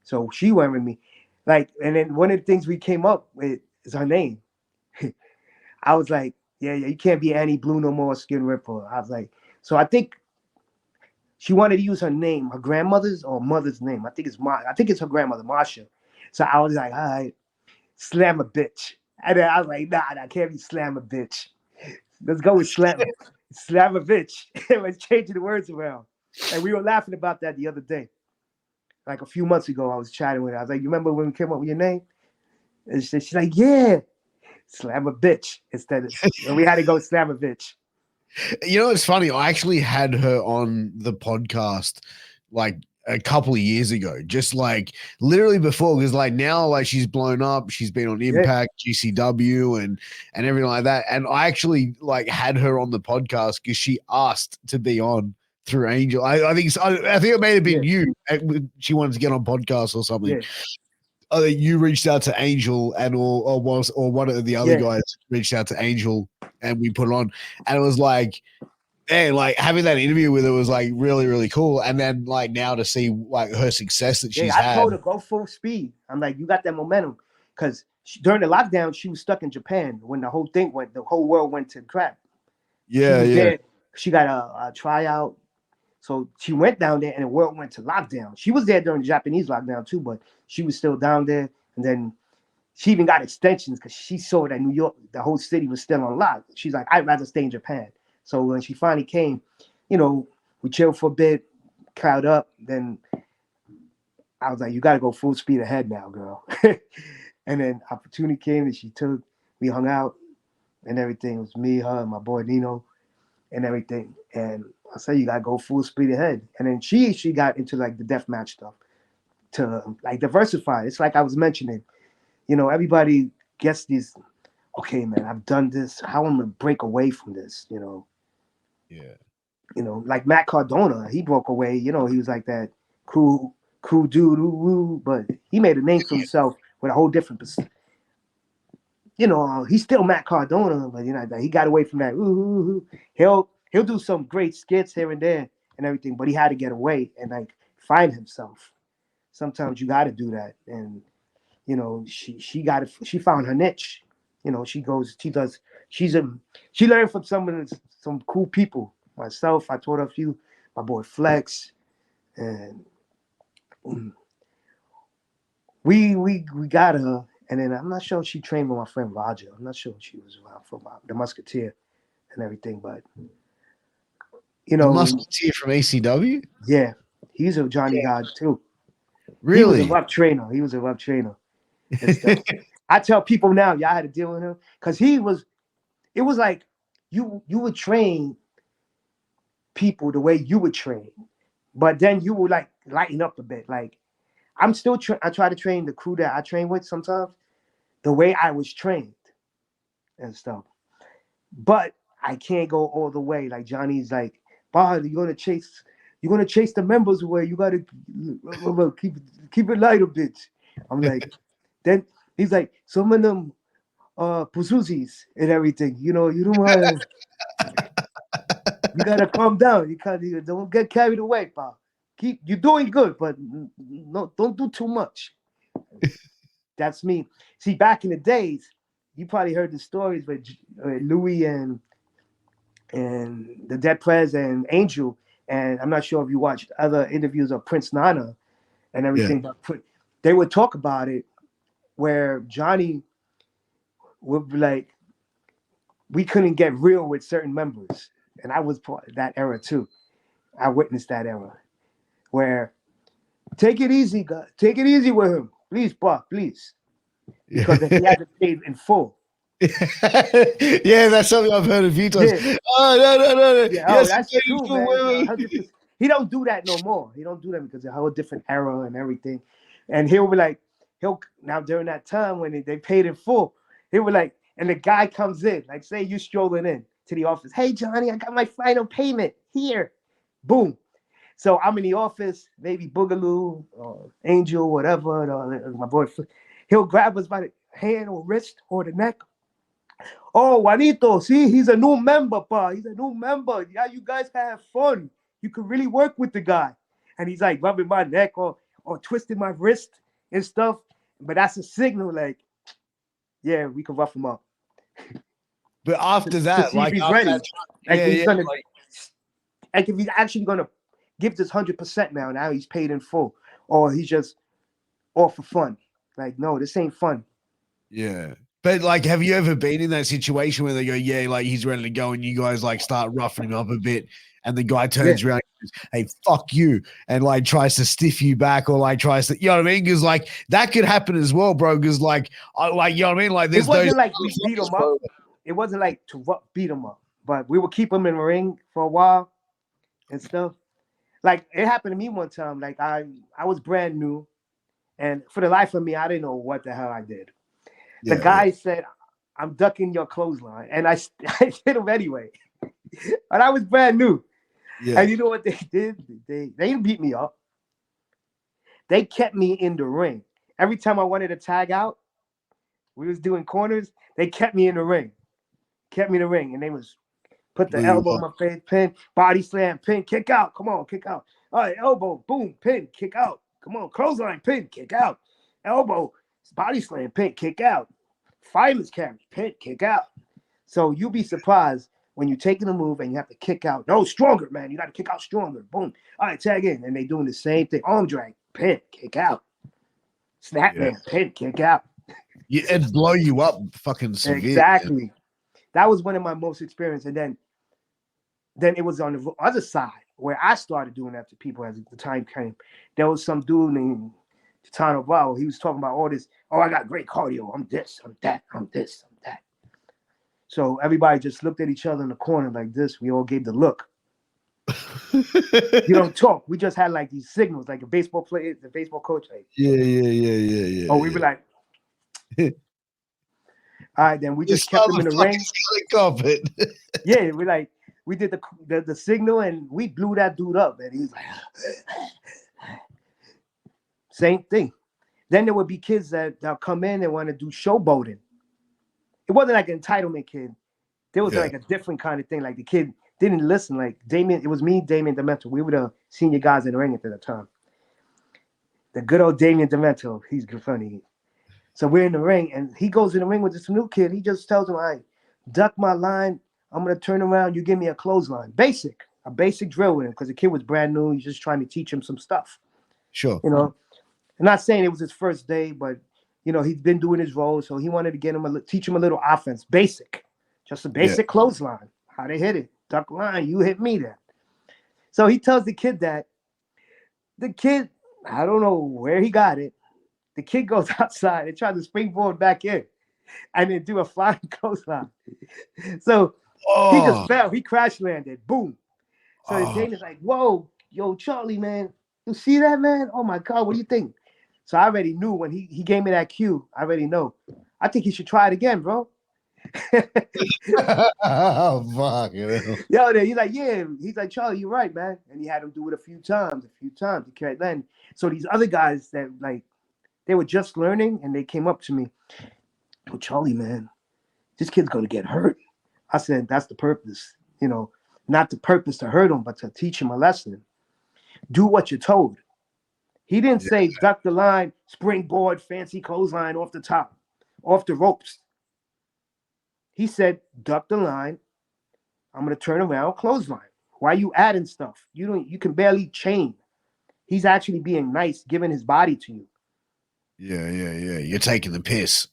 So she went with me. Like, and then one of the things we came up with is her name. I was like, yeah, you can't be Annie Blue no more, Skin Ripper. I was like, so I think she wanted to use her name, her grandmother's or mother's name. I think it's her grandmother, Marsha. So I was like, all right, slam a bitch. And then I was like, nah, I can't be slam a bitch. Let's go with slam a bitch. Let's change the words around. And we were laughing about that the other day. Like a few months ago, I was chatting with her. I was like, you remember when we came up with your name? And she's like, yeah, slam a bitch instead of, and we had to go slam a bitch. You know, it's funny. I actually had her on the podcast like a couple of years ago, just like literally before, because like now, like she's blown up. She's been on Impact, GCW, and everything like that. And I actually like had her on the podcast because she asked to be on through Angel. I think it may have been you. She wanted to get on podcast or something. Yeah. I think you reached out to Angel and or one of the other guys reached out to Angel and we put it on, and it was like, man, like having that interview with her was like really, really cool. And then like now to see like her success that she's had. I told her go full speed. I'm like, you got that momentum because during the lockdown she was stuck in Japan when the whole thing went, the whole world went to crap. Yeah, there. She got a tryout. So she went down there and the world went to lockdown. She was there during the Japanese lockdown too, but she was still down there. And then she even got extensions because she saw that New York, the whole city was still on lock. She's like, I'd rather stay in Japan. So when she finally came, we chilled for a bit, crowd up. Then I was like, you got to go full speed ahead now, girl. And then opportunity came and we hung out and everything. It was me, her, and my boy Nino and everything. And I said, you gotta go full speed ahead. And then she got into like the deathmatch stuff to like diversify. It's like I was mentioning, everybody gets these, okay, man, I've done this. How am I gonna break away from this? Yeah. Like Matt Cardona, he broke away, he was like that cool dude, but he made a name for himself with a whole different he's still Matt Cardona, but he got away from that. He'll do some great skits here and there, and everything, but he had to get away and like find himself. Sometimes you got to do that, and you know, she found her niche. You know, she does. She learned from some cool people. Myself, I taught her a few. My boy Flex, and we got her. And then I'm not sure she trained with my friend Roger. I'm not sure she was around from the Musketeer and everything, but you The know, Musketeer from ECW? yeah, he's a Johnny God too. He was a Really? rough trainer. He was a rough trainer and stuff. I tell people now, y'all had to deal with him because it was like you would train people the way you would train, but then you would like lighten up a bit. Like I try to train the crew that I train with sometimes the way I was trained and stuff. But I can't go all the way. Like Johnny's like, Bob, you're gonna chase the members away. You gotta keep it light a bit. I'm like, then he's like, some of them Puzuzis and everything. You know, you don't wanna you gotta calm down. You don't get carried away, Bob. You're doing good, but no, don't do too much. That's me. See, back in the days, you probably heard the stories with Louis and the Dead Prez and Angel. And I'm not sure if you watched other interviews of Prince Nana and everything, but they would talk about it where Johnny would be like, we couldn't get real with certain members. And I was part of that era too. I witnessed that era where take it easy, guys. Take it easy with him. Please, Buck, please. Because he had to pay in full. Yeah, that's something I've heard a few times. Yeah. Oh, no. Yeah, Yes, that's okay, true, cool, man. wait. 100%. He don't do that no more. He don't do that because of a whole different era and everything. And he'll be like, now during that time when they paid in full, he would like, and the guy comes in, like say you strolling in to the office. Hey Johnny, I got my final payment here. Boom. So I'm in the office, maybe Boogaloo or Angel, whatever, or my boy. He'll grab us by the hand or wrist or the neck. Oh, Juanito, see, he's a new member, pa. He's a new member. Yeah, you guys can have fun. You can really work with the guy. And he's like rubbing my neck or twisting my wrist and stuff. But that's a signal, like, yeah, we can rough him up. But after that, see if like he's after ready. that, Like yeah, he's yeah, gonna, like if he's actually gonna give this 100% now. Now he's paid in full, or he's just all for fun. Like, no, this ain't fun. yeah. But like, have you ever been in that situation where they go, yeah, like he's ready to go, and you guys like start roughing him up a bit, and the guy turns around and goes, hey, fuck you, and like tries to stiff you back, or like tries to, you know what I mean? Because like that could happen as well, bro. Because like, you know what I mean? Like, there's it wasn't those. like we beat him up. It wasn't like to beat him up, but we would keep him in the ring for a while and stuff. Like it happened to me one time. Like I was brand new, and for the life of me, I didn't know what the hell I did. The guy said, I'm ducking your clothesline. And I hit him anyway. And I was brand new. Yeah. And you know what they did? They didn't beat me up. They kept me in the ring. Every time I wanted to tag out, we was doing corners, they kept me in the ring. Kept me in the ring. And they was put the elbow on my face, pin, body slam, pin, kick out. Come on, kick out. All right, elbow, boom, pin, kick out. Come on, clothesline, pin, kick out. Elbow, body slam, pin, kick out. Fireman's carry, pin, kick out. So you'll be surprised when you're taking a move and you have to kick out. No, stronger, man. You got to kick out stronger. Boom. All right, tag in. And they doing the same thing. Arm drag, pin, kick out. Snap man, pin, kick out. Yeah, it'd blow you up fucking severe. Exactly. Man. That was one of my most experience. And then it was on the other side where I started doing that to people as the time came. There was some dude named Tano Val. He was talking about all this. Oh, I got great cardio. I'm this, I'm that, I'm this, I'm that. So everybody just looked at each other in the corner like this. We all gave the look. You don't talk. We just had like these signals, like a baseball player, the baseball coach. Like, Yeah. Oh, we were like, all right, then we just kept him in the ring. Yeah, we did the signal and we blew that dude up, and he was like, same thing. Then there would be kids that'll come in and want to do showboating. It wasn't like an entitlement kid. There was like a different kind of thing. Like the kid didn't listen. Like Damien, it was me, Damien Demento. We were the senior guys in the ring at the time. The good old Damien Demento, he's funny. So we're in the ring, and he goes in the ring with this new kid. He just tells him, "I duck my line. I'm gonna turn around. You give me a clothesline." A basic drill with him because the kid was brand new. He's just trying to teach him some stuff. Sure. You know, I'm not saying it was his first day, but he's been doing his role, so he wanted to teach him a little offense, just a basic clothesline. How they hit it, duck line. You hit me there. So he tells the kid that. The kid, I don't know where he got it. The kid goes outside and tries to springboard back in and then do a flying clothesline. So he just fell. He crash landed. Boom. So the Dana's like, whoa, yo, Charlie, man. You see that, man? Oh, my God. What do you think? So I already knew when he gave me that cue. I already know. I think he should try it again, bro. Oh, fuck. Yo, he's like, yeah. He's like, Charlie, you're right, man. And he had him do it a few times. He carried then. So these other guys that, like, they were just learning, and they came up to me. Oh, Charlie, man, this kid's going to get hurt. I said, that's the purpose. Not the purpose to hurt him, but to teach him a lesson. Do what you're told. He didn't say duck the line, springboard, fancy clothesline off the top, off the ropes. He said, duck the line. I'm going to turn around, clothesline. Why are you adding stuff? You can barely chain. He's actually being nice, giving his body to you. Yeah. You're taking the piss.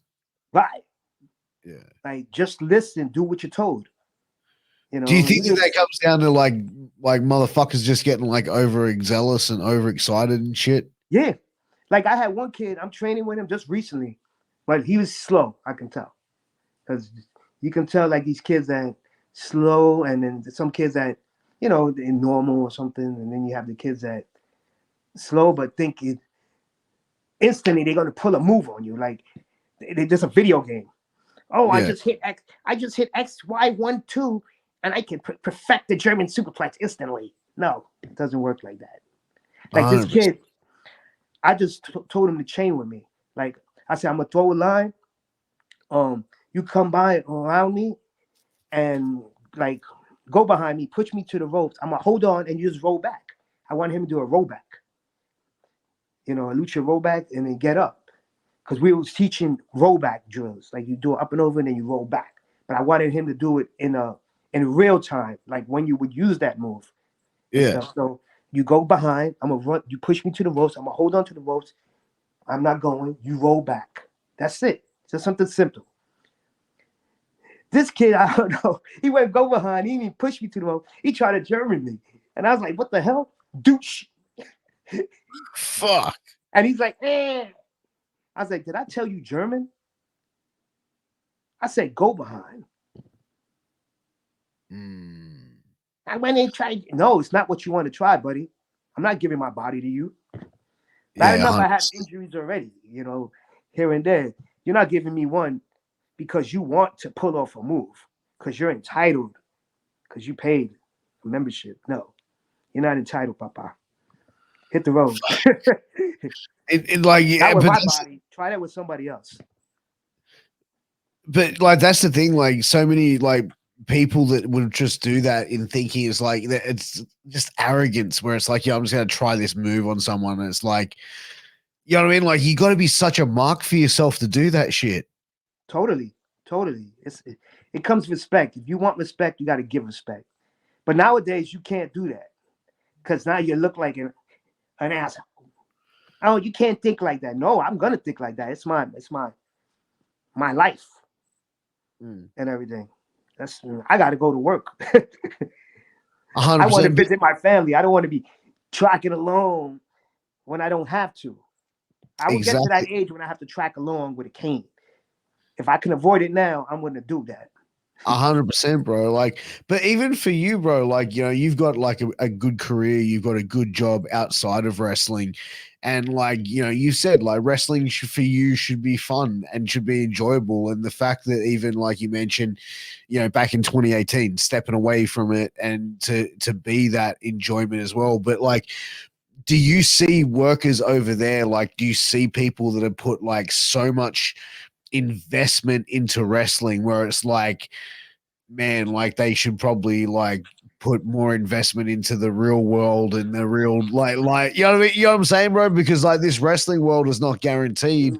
Right. Yeah. Like, just listen, do what you're told. Do you think that comes down to like motherfuckers just getting like overzealous and overexcited and shit? Yeah. Like I had one kid, I'm training with him just recently, but he was slow, I can tell. Because you can tell like these kids that slow, and then some kids that, they're normal or something, and then you have the kids that slow but think it instantly they're gonna pull a move on you. Like they just a video game. Oh, yeah. I just hit X, Y, 1, 2, and I can perfect the German superplex instantly. No, it doesn't work like that. Like 100%. This kid, I just told him to chain with me. Like I said, I'm gonna throw a line. You come by around me, and like go behind me, push me to the ropes. I'm gonna hold on and you just roll back. I want him to do a rollback. A lucha rollback, and then get up. Because we was teaching rollback drills. Like you do it up and over and then you roll back. But I wanted him to do it in real time, like when you would use that move. Yeah. So you go behind, I'm gonna run, you push me to the ropes, I'm gonna hold on to the ropes. I'm not going, you roll back. That's it. Just something simple. This kid, I don't know, he went go behind, he didn't push me to the ropes. He tried to German me. And I was like, what the hell? Douche. Fuck. And he's like, eh. I was like, did I tell you German? I said, go behind. And when they tried, no, it's not what you want to try, buddy. I'm not giving my body to you. Bad enough, I have injuries already, here and there. You're not giving me one because you want to pull off a move, because you're entitled, because you paid a membership. No, you're not entitled, Papa. Hit the road. Not with my body. Try that with somebody else. But like that's the thing. Like so many like people that would just do that in thinking it's like it's just arrogance. Where it's like, I'm just gonna try this move on someone. And it's like, you know what I mean? Like you got to be such a mark for yourself to do that shit. Totally. It comes with respect. If you want respect, you got to give respect. But nowadays you can't do that because now you look like an asshole. Oh, you can't think like that. No, I'm gonna think like that. It's my life and everything. I got to go to work. I want to visit my family. I don't want to be tracking along when I don't have to. I will get to that age when I have to track along with a cane. If I can avoid it now, I'm going to do that. 100%, bro. Like, but even for you, bro, like, you've got like a good career, you've got a good job outside of wrestling. And like, you said like wrestling for you should be fun and should be enjoyable. And the fact that even like you mentioned, back in 2018, stepping away from it and to be that enjoyment as well. But like, do you see workers over there? Like, do you see people that have put like so much investment into wrestling where it's like, man, like they should probably like put more investment into the real world and the real like you know what I mean? You know what I'm saying, bro? Because like this wrestling world is not guaranteed.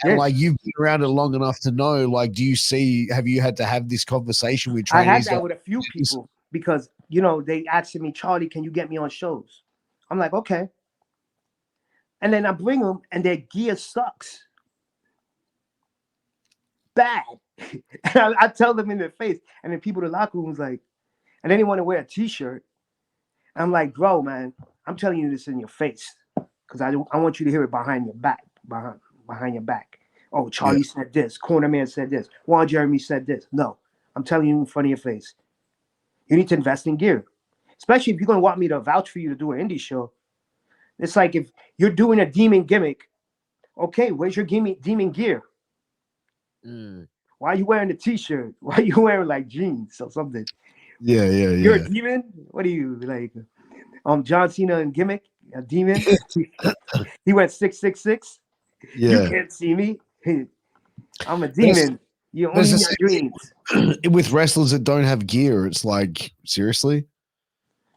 And Yeah, like you've been around it long enough to know, like, have you had to have this conversation with I had trainees? that Like, with a few people because they asking me, Charlie, can you get me on shows? I'm like, okay. And then I bring them, and their gear sucks bad. And I tell them in their face, and then people in the locker room's like, and then they want to wear a T-shirt. I'm like, bro, man, I'm telling you this in your face because I want you to hear it behind your back, behind your back. Oh, yeah, Charlie said this. Corner man said this. Juan Jeremy said this. No, I'm telling you in front of your face. You need to invest in gear, especially if you're going to want me to vouch for you to do an indie show. It's like if you're doing a demon gimmick, okay, where's your demon gear? Why are you wearing a T-shirt? Why are you wearing like jeans or something? yeah, You're a yeah, demon? What are you like? John Cena and gimmick, a demon. He went 666. You yeah. can't see me. I'm a But it's, demon. You're but it's only the in your same dreams. thing with wrestlers that don't have gear. It's like seriously,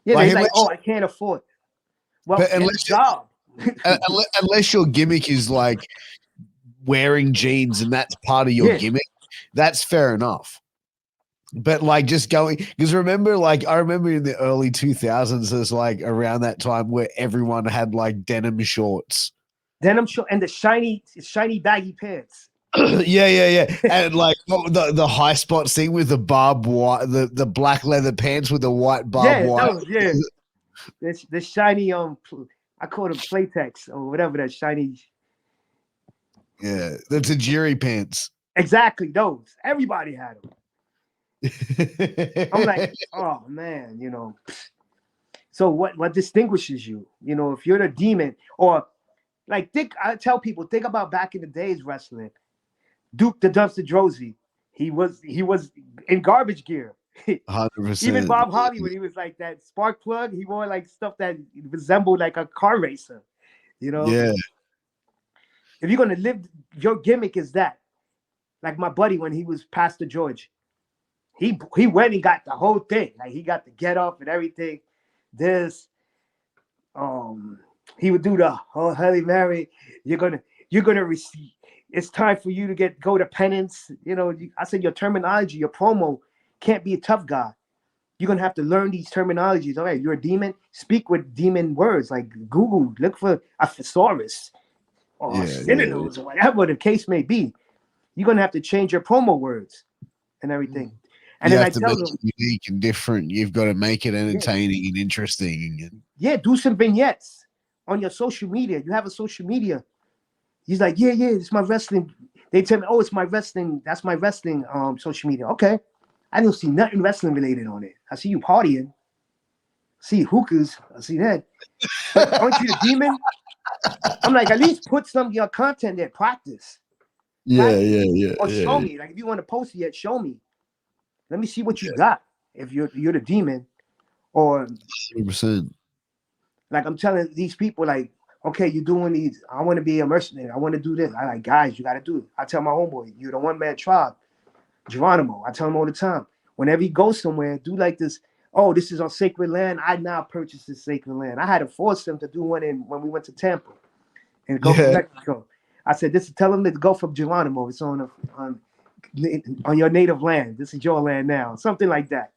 Yeah, like they're like, unless, oh, I can't afford. Well, but get a job. unless your gimmick is like wearing jeans and that's part of your Yeah, gimmick, that's fair enough. But like just going because remember, like I remember in the early 2000s, there's like around that time where everyone had like denim shorts. denim short and the shiny baggy pants. Yeah. And like the high spot thing with the barbed wire, the black leather pants with the white barbed Yeah, wire. those. Yeah, the shiny I call them Playtex or whatever that shiny. Yeah, the Tajiri pants. Exactly those. Everybody had them. I'm like, oh man, So what distinguishes you? If you're the demon, or like I tell people, think about back in the days wrestling. Duke the Dumpster Drozy, he was in garbage gear. Even 100%. Bob Hardy, when he was like that spark plug, he wore like stuff that resembled like a car racer. You know, Yeah, if you're gonna live, your gimmick is that. Like my buddy when he was Pastor George, he went and got the whole thing. Like he got the get up and everything. This, he would do the Hail Mary. You're gonna receive. It's time for you to go to penance. I said your terminology, your promo can't be a tough guy. You're gonna have to learn these terminologies. All right, you're a demon. Speak with demon words. Like Google, look for a thesaurus or yeah. synonyms or whatever the case may be. You're gonna have to change your promo words and everything. And You then I have to tell make them, it unique and different. You've got to make it entertaining and interesting. yeah, do some vignettes on your social media. You have a social media. He's like, yeah, it's my wrestling. They tell me, oh, it's my wrestling. That's my wrestling social media. Okay. I don't see nothing wrestling related on it. I see you partying. I see hookahs. I see that. But aren't you the demon? I'm like, at least put some of your content there. Practice. Or show Yeah. me. Like if you want to post it yet, show me. Let me see what you got. If you're the demon. Or 100%. like I'm telling these people, like, okay, you're doing these. I want to be a mercenary. I want to do this. I like, guys, you got to do it. I tell my homeboy, you're the one-man tribe. Geronimo, I tell him all the time. Whenever he goes somewhere, do like this. Oh, this is on sacred land. I now purchase this sacred land. I had to force him to do one when we went to Tampa and go from Yeah. Mexico. I said, tell him to go from Geronimo. It's on your native land. This is your land now. Something like that.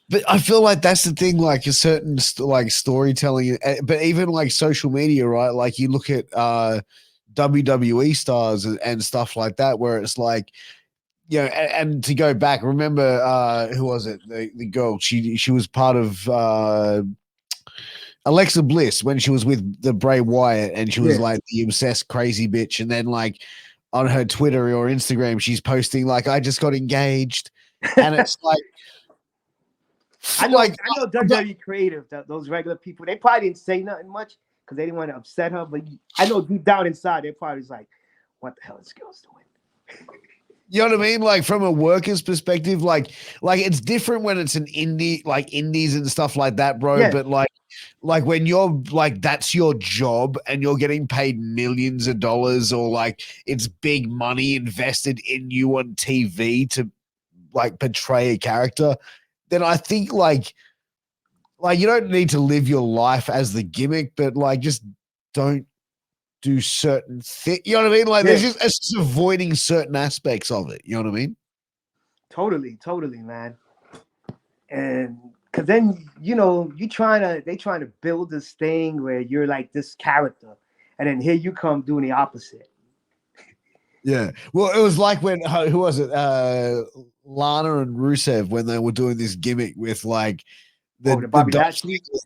But I feel like that's the thing, like a certain like storytelling, but even like social media, right? Like you look at WWE stars and stuff like that, where it's like, and to go back, remember who was it? The girl, she was part of Alexa Bliss when she was with the Bray Wyatt, and she was like the obsessed crazy bitch, and then like on her Twitter or Instagram, she's posting like, I just got engaged, and it's like. I know WWE creative, those regular people, they probably didn't say nothing much because they didn't want to upset her. But I know deep down inside, they probably was like, what the hell is this girl's doing? You know what I mean? Like from a worker's perspective, like it's different when it's an indie, like indies and stuff like that, bro. Yeah. But like when you're like that's your job and you're getting paid millions of dollars, or like it's big money invested in you on TV to like portray a character, then I think like like you don't need to live your life as the gimmick, but like just don't do certain things. You know what I mean? Like Yeah, it's just avoiding certain aspects of it. You know what I mean? totally, man. And because then they trying to build this thing where you're like this character, and then here you come doing the opposite. Yeah. Well, it was like when who was it? Lana and Rusev when they were doing this gimmick with like Oh, the the Bobby Dolph Lashley. Ziggler,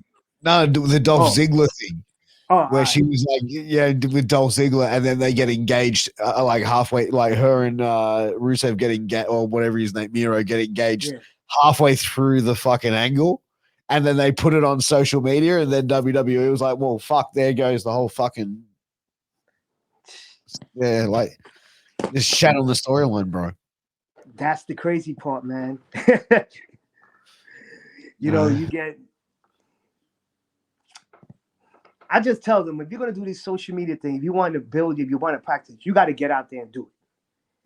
no, the Dolph Oh, Ziggler thing all where she right. was like, yeah, with Dolph Ziggler, and then they get engaged like halfway, like her and Rusev get engaged, or whatever his name, Miro get engaged Yeah. halfway through the fucking angle, and then they put it on social media, and then WWE was like, well, fuck, there goes the whole fucking like just shat on the storyline, bro. That's the crazy part, man. You get. I just tell them, if you're gonna do this social media thing, if you want to build, if you want to practice, you got to get out there and do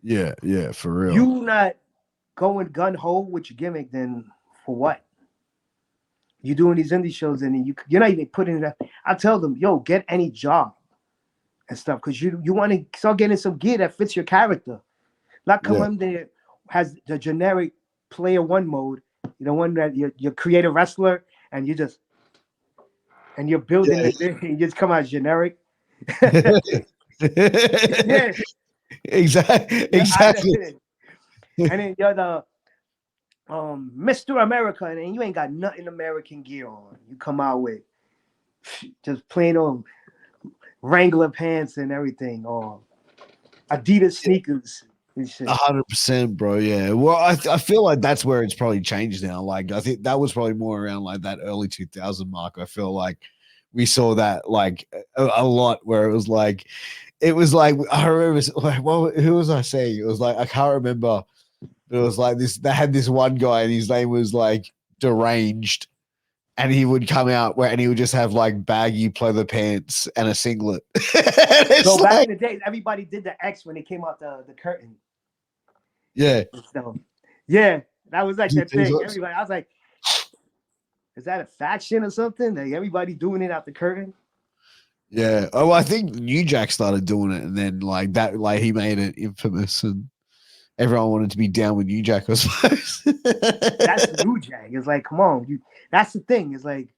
it. Yeah, for real. You not going gun ho with your gimmick, then for what? You doing these indie shows and then you're not even putting it up. I tell them, yo, get any job and stuff, because you want to start getting some gear that fits your character. Not come in there has the generic player one mode, the one that you create a wrestler and you're building the thing and you just come out generic. Yeah, exactly. And then you're the Mr. America, and then you ain't got nothing American gear on. You come out with just plain old Wrangler pants and everything, or Adidas sneakers and shit. 100%, bro. Yeah. Well, I feel like that's where it's probably changed now. Like I think that was probably more around like that early 2000 mark. I feel like we saw that like a lot, where it was like I remember like, who was I saying? It was like I can't remember. But it was like this. They had this one guy, and his name was like Deranged, and he would come out and he would just have like baggy pleather pants and a singlet. So back in the days, everybody did the X when they came out the curtain. Yeah. So, yeah, that was like that thing. Everybody, I was like, is that a faction or something? Like everybody doing it out the curtain? Yeah. Oh, I think New Jack started doing it, and then like that, like he made it infamous, and everyone wanted to be down with New Jack, I suppose. That's New Jack. It's like, come on, that's the thing. It's like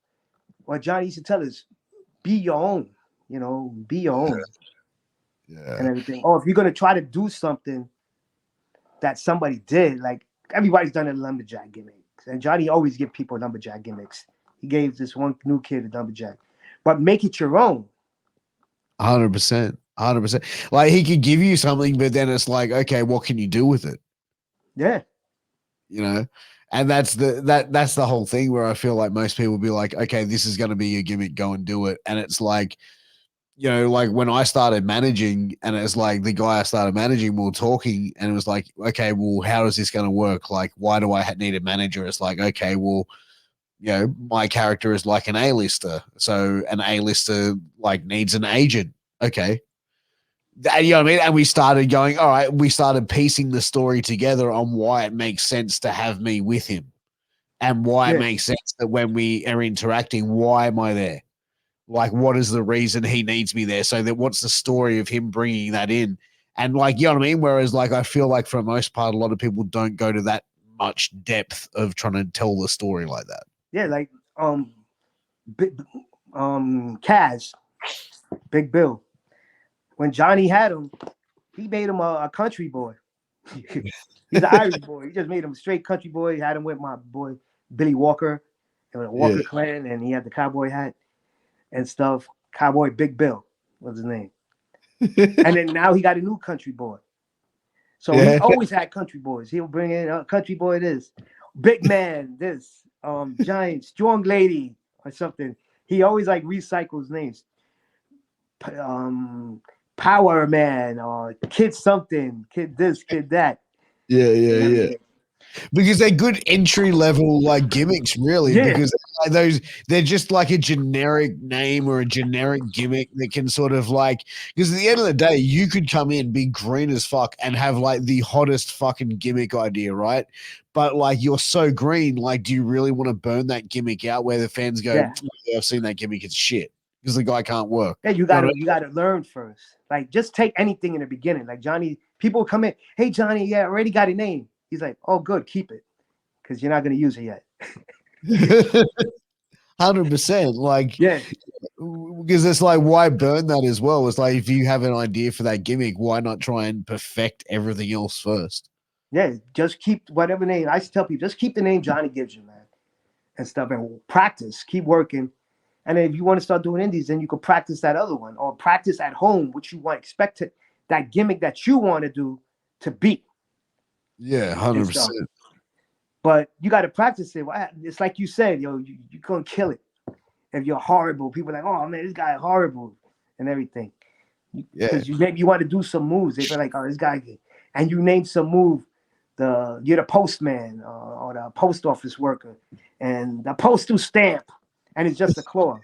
what Johnny used to tell us: be your own. Be your own. Yeah. And everything. Oh, if you're gonna try to do something that somebody did, like everybody's done a lumberjack gimmick, and Johnny always give people lumberjack gimmicks. He gave this one new kid a lumberjack, but make it your own. 100%. 100%. Like he could give you something, but then it's like, okay, what can you do with it? Yeah. And that's the whole thing, where I feel like most people be like, okay, this is going to be your gimmick, go and do it. And it's like, like when I started managing, and it's like the guy I started managing, we were talking, and it was like, okay, well, how is this going to work? Like, why do I need a manager? It's like, okay, well, my character is like an A-lister. So an A-lister like needs an agent. Okay. And, you know what I mean? And we started going, all right, we started piecing the story together on why it makes sense to have me with him, and why it makes sense that when we are interacting, why am I there? Like, what is the reason he needs me there? So that what's the story of him bringing that in? And like, you know what I mean? Whereas like, I feel like for the most part, a lot of people don't go to that much depth of trying to tell the story like that. Yeah. Like, Kaz, Big Bill, when Johnny had him, he made him a country boy. He's an Irish boy. He just made him a straight country boy. He had him with my boy Billy Walker, and the Walker clan, and he had the cowboy hat and stuff. Cowboy Big Bill was his name. And then now he got a new country boy. So he always had country boys. He'll bring in a country boy this, big man this, giant, strong lady or something. He always like recycles names. Power man or kid something, kid this, kid that. Yeah. Because they're good entry level like gimmicks, really. Yeah. Because they're just like a generic name or a generic gimmick that can sort of like, because at the end of the day, you could come in, be green as fuck, and have like the hottest fucking gimmick idea, right? but like you're so green. Like, do you really want to burn that gimmick out where the fans go, Yeah. yeah, I've seen that gimmick, it's shit because the guy can't work. Yeah, you know what I gotta learn first. Like, just take anything in the beginning. Like Johnny, people come in, hey Johnny, yeah, I already got a name. He's like, oh, good, keep it, because you're not gonna use it yet. mean? 100%. Like, Yeah, because it's like, why burn that as well? It's like, if you have an idea for that gimmick, why not try and perfect everything else first? yeah. Just keep whatever name. I used to tell people, just keep the name Johnny gives you, man, and stuff, and practice, keep working. And then if you want to start doing indies, then you can practice that other one, or practice at home, what you want, expect to, that gimmick that you want to do to beat Yeah, and stuff. 100%. But you got to practice it. It's like you said, yo, you're gonna kill it if you're horrible. People are like, oh man, this guy horrible and everything. Yeah. Because maybe you want to do some moves. They be like, oh, this guy, and you name some move. You're the postman or the post office worker, and the postal stamp, and it's just a claw.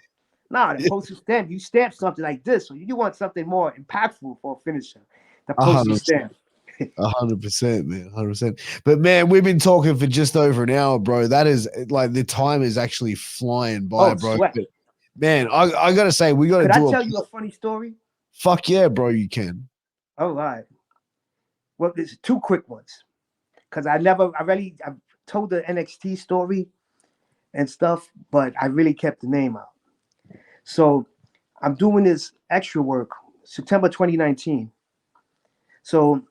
Nah, the postal stamp, you stamp something like this, so you want something more impactful for a finisher. The postal 100%. stamp. 100%, man. 100%. But man, we've been talking for just over an hour, bro. That is like the time is actually flying by, Oh, bro. sweat. But, man, I gotta say, we gotta Could I do tell you a funny story? fuck yeah, bro. You can. All right. Well, there's two quick ones. Because I've told the NXT story and stuff, but I really kept the name out. So I'm doing this extra work, September 2019. So,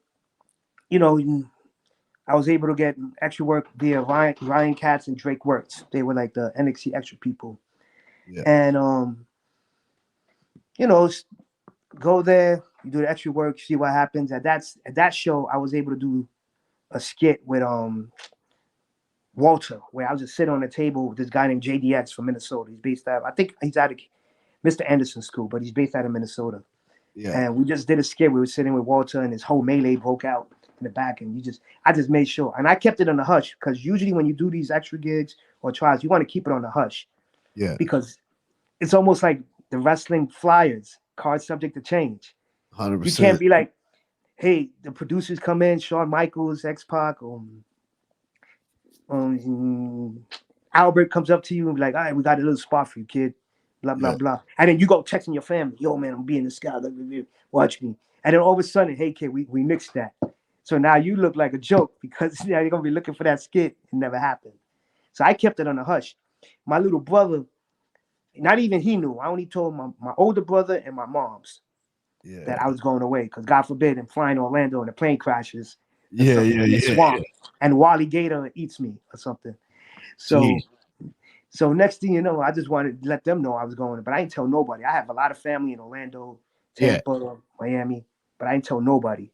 you know, I was able to get extra work via Ryan Katz and Drake Wirtz. They were like the NXT extra people. Yeah. And, you know, go there, you do the extra work, see what happens. At that show, I was able to do a skit with Walter, where I was just sitting on a table with this guy named JDX from Minnesota. He's based out, I think he's out of Mr. Anderson School, but he's based out of Minnesota. Yeah. And we just did a skit. We were sitting with Walter, and his whole melee broke out in the back. And I just made sure, and I kept it on the hush, because usually when you do these extra gigs or trials, you want to keep it on the hush. Yeah. Because it's almost like the wrestling flyers, cards subject to change. 100%. You can't be like, hey, the producers come in, Shawn Michaels, X-Pac, Albert comes up to you and be like, all right, we got a little spot for you, kid. Blah, blah, blah. And then you go texting your family, yo, man, I'm being this guy. Watch me. And then all of a sudden, hey, kid, we mixed that. So now you look like a joke because now you're going to be looking for that skit. It never happened. So I kept it on the hush. My little brother, not even he knew. I only told my older brother and my mom's that I was going away because, God forbid, I'm flying to Orlando and the plane crashes. Swamp, and Wally Gator eats me or something. So next thing you know, I just wanted to let them know I was going, but I didn't tell nobody. I have a lot of family in Orlando, Tampa, Miami, but I didn't tell nobody.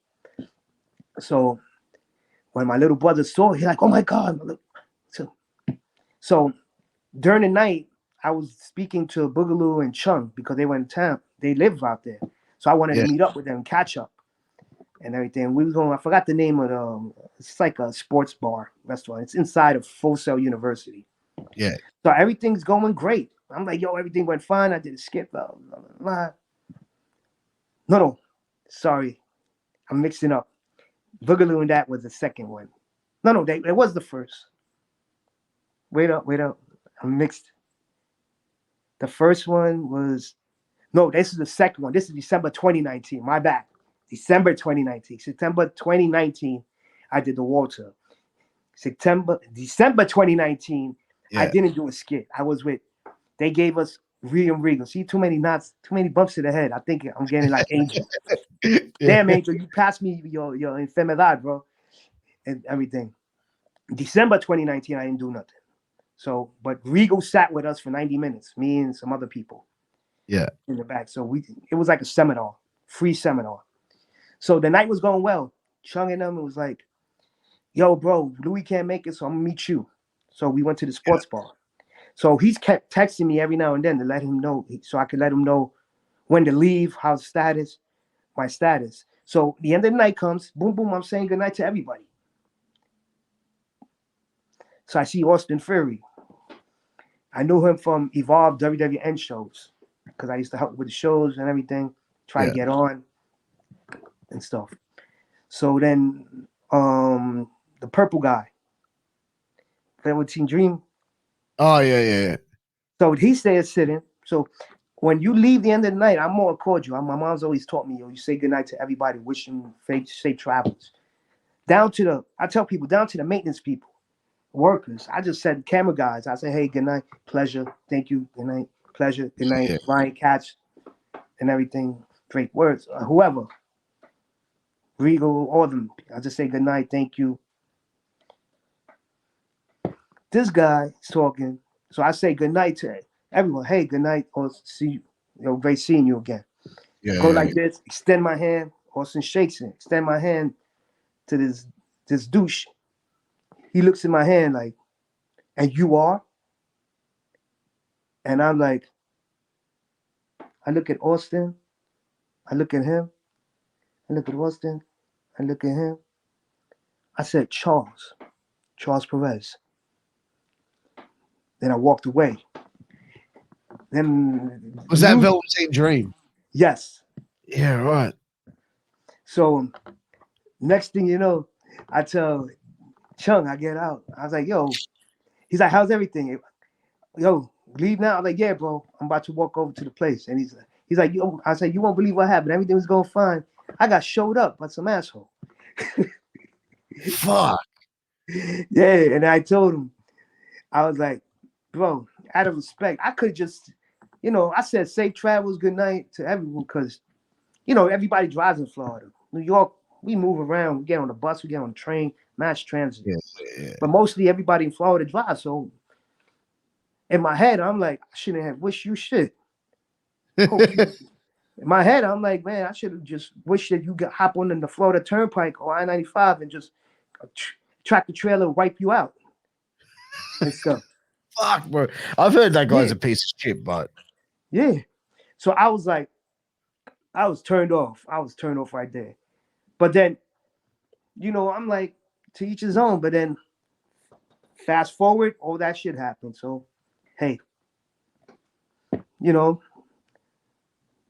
So when my little brother saw it, he's like, oh my God. So during the night, I was speaking to Boogaloo and Chung because they were in town. They live out there. So I wanted to meet up with them, catch up and everything. We was going, I forgot the name of it's like a sports bar restaurant. It's inside of Full Sail University. Yeah. So everything's going great. I'm like, yo, everything went fine. I did a skip. Blah, blah, blah. No. Sorry. I'm mixing up. Boogaloo and that was the second one. No, it was the first. Wait up. I'm mixed. The first one was, no, this is the second one. This is December 2019. My bad. December 2019. September 2019, I did the Walter. December 2019, I didn't do a skit. I was with, they gave us Regal. See, too many knots, too many bumps to the head. I think I'm getting like Angel. Damn, Angel, you passed me your enfermedad, bro, and everything. December 2019, I didn't do nothing. So, but Regal sat with us for 90 minutes, me and some other people. Yeah. In the back. So it was like a seminar, free seminar. So the night was going well. Chung and them, it was like, yo, bro, Louis can't make it, so I'm gonna meet you. So we went to the sports bar. So he's kept texting me every now and then to let him know, so I could let him know when to leave, how's status, my status. So the end of the night comes, boom, boom, I'm saying goodnight to everybody. So I see Austin Fury. I knew him from Evolve WWN shows because I used to help with the shows and everything, try to get on and stuff. So then the purple guy, Velveteen Dream. Oh yeah. So he stays sitting. So when you leave the end of the night, I'm more cordial. My mom's always taught me, you say goodnight to everybody, wish them safe travels. I tell people, down to the maintenance people, workers. I just said camera guys. I say, hey, good night, pleasure, thank you, good night, pleasure, good night, Yeah. Ryan Katz, and everything. Drake Words, whoever, Regal, all of them. I just say good night, thank you. This guy is talking, so I say good night to everyone. Hey, good night, or see you. Great seeing you again. Go Yeah. like this, extend my hand. Austin shakes it. Extend my hand to this douche. He looks in my hand like, and you are? And I'm like, I look at Austin, I look at him, I look at Austin, I look at him. I said, Charles Perez. Then I walked away. Then Was that Velveteen Dream? yes. Yeah, right. So next thing you know, I tell Chung, I get out. I was like, yo, he's like, how's everything? Yo, leave now? I'm like, yeah, bro. I'm about to walk over to the place. And he's like, yo, I said, you won't believe what happened. Everything was going fine. I got showed up by some asshole. Fuck. Yeah, and I told him, I was like, bro, out of respect, I could just, I said safe travels, good night to everyone, because, everybody drives in Florida. New York, we move around, we get on the bus, we get on the train, mass transit. Yeah. But mostly everybody in Florida drives. So in my head, I'm like, I shouldn't have wished you shit. In my head, I'm like, man, I should have just wished that you could hop on in the Florida Turnpike or I-95 and just tractor trailer wipe you out and stuff. Fuck, bro. I've heard that guy's a piece of shit, but yeah. So I was like, I was turned off. I was turned off right there. But then, I'm like, to each his own. But then, fast forward, all that shit happened. So, hey,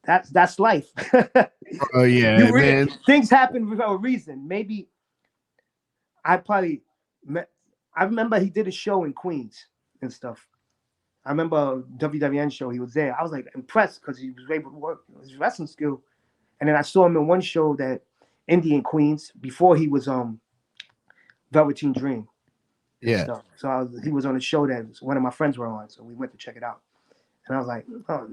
that's life. oh yeah, man. Things happen for a reason. Maybe I remember he did a show in Queens and stuff. I remember a WWN show. He was there. I was like impressed because he was able to work his wrestling skill. And then I saw him in one show that Indian Queens before he was Velveteen Dream. Yeah. Stuff. So he was on a show that one of my friends were on. So we went to check it out. And I was like, oh,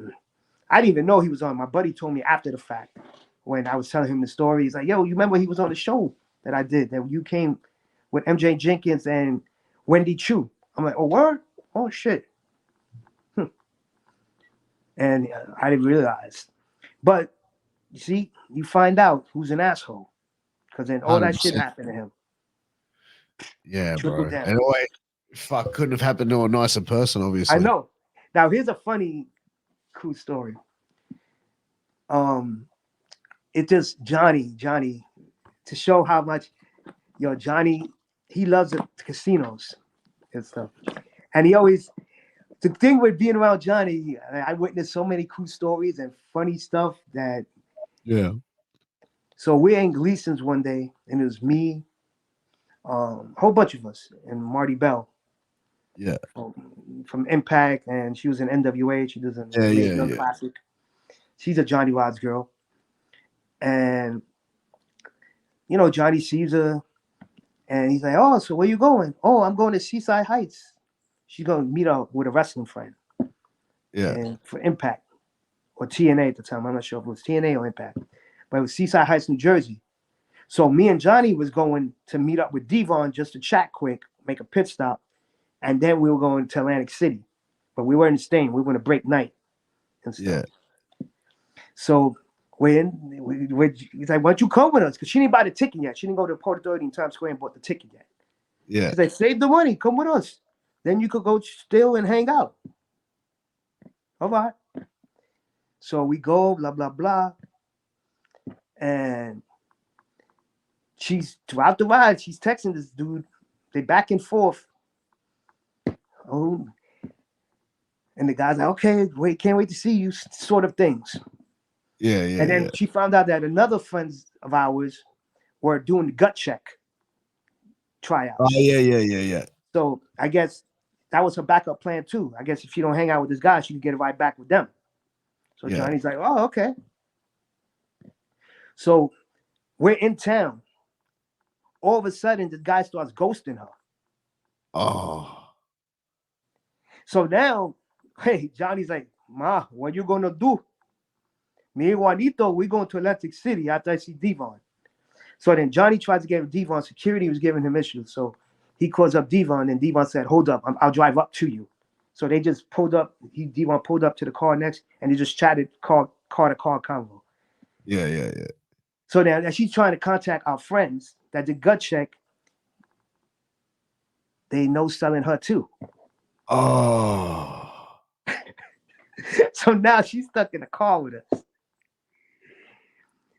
I didn't even know he was on. My buddy told me after the fact when I was telling him the story. He's like, yo, you remember he was on the show that I did, that you came with MJ Jenkins and Wendy Chu. I'm like, oh, word? Oh, shit. And I didn't realize. But, you see, you find out who's an asshole. Because then all 100%. That shit happened to him. Yeah, bro. Down. And fuck, couldn't have happened to a nicer person, obviously. I know. Now, here's a funny, cool story. It just Johnny, to show how much, Johnny, he loves the casinos and stuff. And he always, the thing with being around Johnny, I witnessed so many cool stories and funny stuff that. Yeah. So we're in Gleason's one day, and it was me, a whole bunch of us, and Marty Bell. Yeah. From Impact, and she was in NWA. She does a classic. She's a Johnny Rod's girl. And, Johnny sees her, and he's like, oh, so where you going? Oh, I'm going to Seaside Heights. She's going to meet up with a wrestling friend. Yeah. And for Impact, or TNA at the time. I'm not sure if it was TNA or Impact. But it was Seaside Heights, New Jersey. So me and Johnny was going to meet up with Devon just to chat quick, make a pit stop. And then we were going to Atlantic City. But we weren't staying. We were going to break night and stuff. Yeah. So he's like, why don't you come with us? Because she didn't buy the ticket yet. She didn't go to Port Authority in Times Square and bought the ticket yet. Yeah. He's like, save the money. Come with us. Then you could go still and hang out. All right. So we go, blah, blah, blah. And throughout the ride, she's texting this dude. They back and forth. Oh. And the guy's like, okay, can't wait to see you, sort of things. Yeah. And then she found out that another friends of ours were doing the gut check tryout. Oh, yeah. So I guess that was her backup plan too. I guess if she don't hang out with this guy, she could get right back with them. So Yeah. Johnny's like, oh, okay. So we're in town. All of a sudden, this guy starts ghosting her. Oh. So now, hey, Johnny's like, Ma, what you gonna do? Me and Juanito, we going to Atlantic City after I see Devon. So then Johnny tries to get Devon. Security was giving him issues. So he calls up Devon, and Devon said, hold up, I'll drive up to you. So they just pulled up. Devon pulled up to the car next, and they just chatted car to car convo. Yeah. So then as she's trying to contact our friends that did gut check, they know selling her too. Oh. So now she's stuck in the car with us.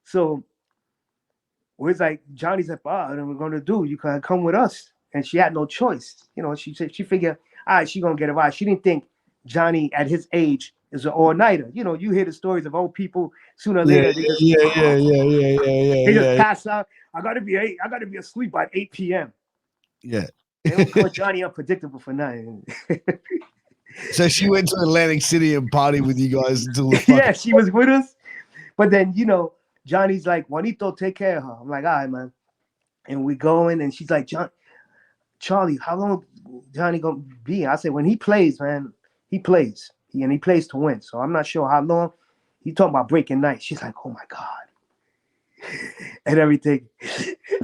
So we're like, Johnny's like, what are we gonna do? You can come with us. And she had no choice. You know, she said she figured, all right, she's gonna get a ride. She didn't think Johnny at his age is an all-nighter. You know, you hear the stories of old people sooner or later, they just pass out. I gotta be asleep by 8 p.m. Yeah. They don't call Johnny unpredictable for nothing. So she went to Atlantic City and party with you guys until the Yeah, she was with us. But then, you know, Johnny's like, Juanito, take care of her. I'm like, all right, man. And we going, and she's like, Charlie, how long Johnny gonna be? I said, when he plays, man, he plays. And he plays to win. So I'm not sure how long. He talking about breaking night. She's like, oh my God. And everything.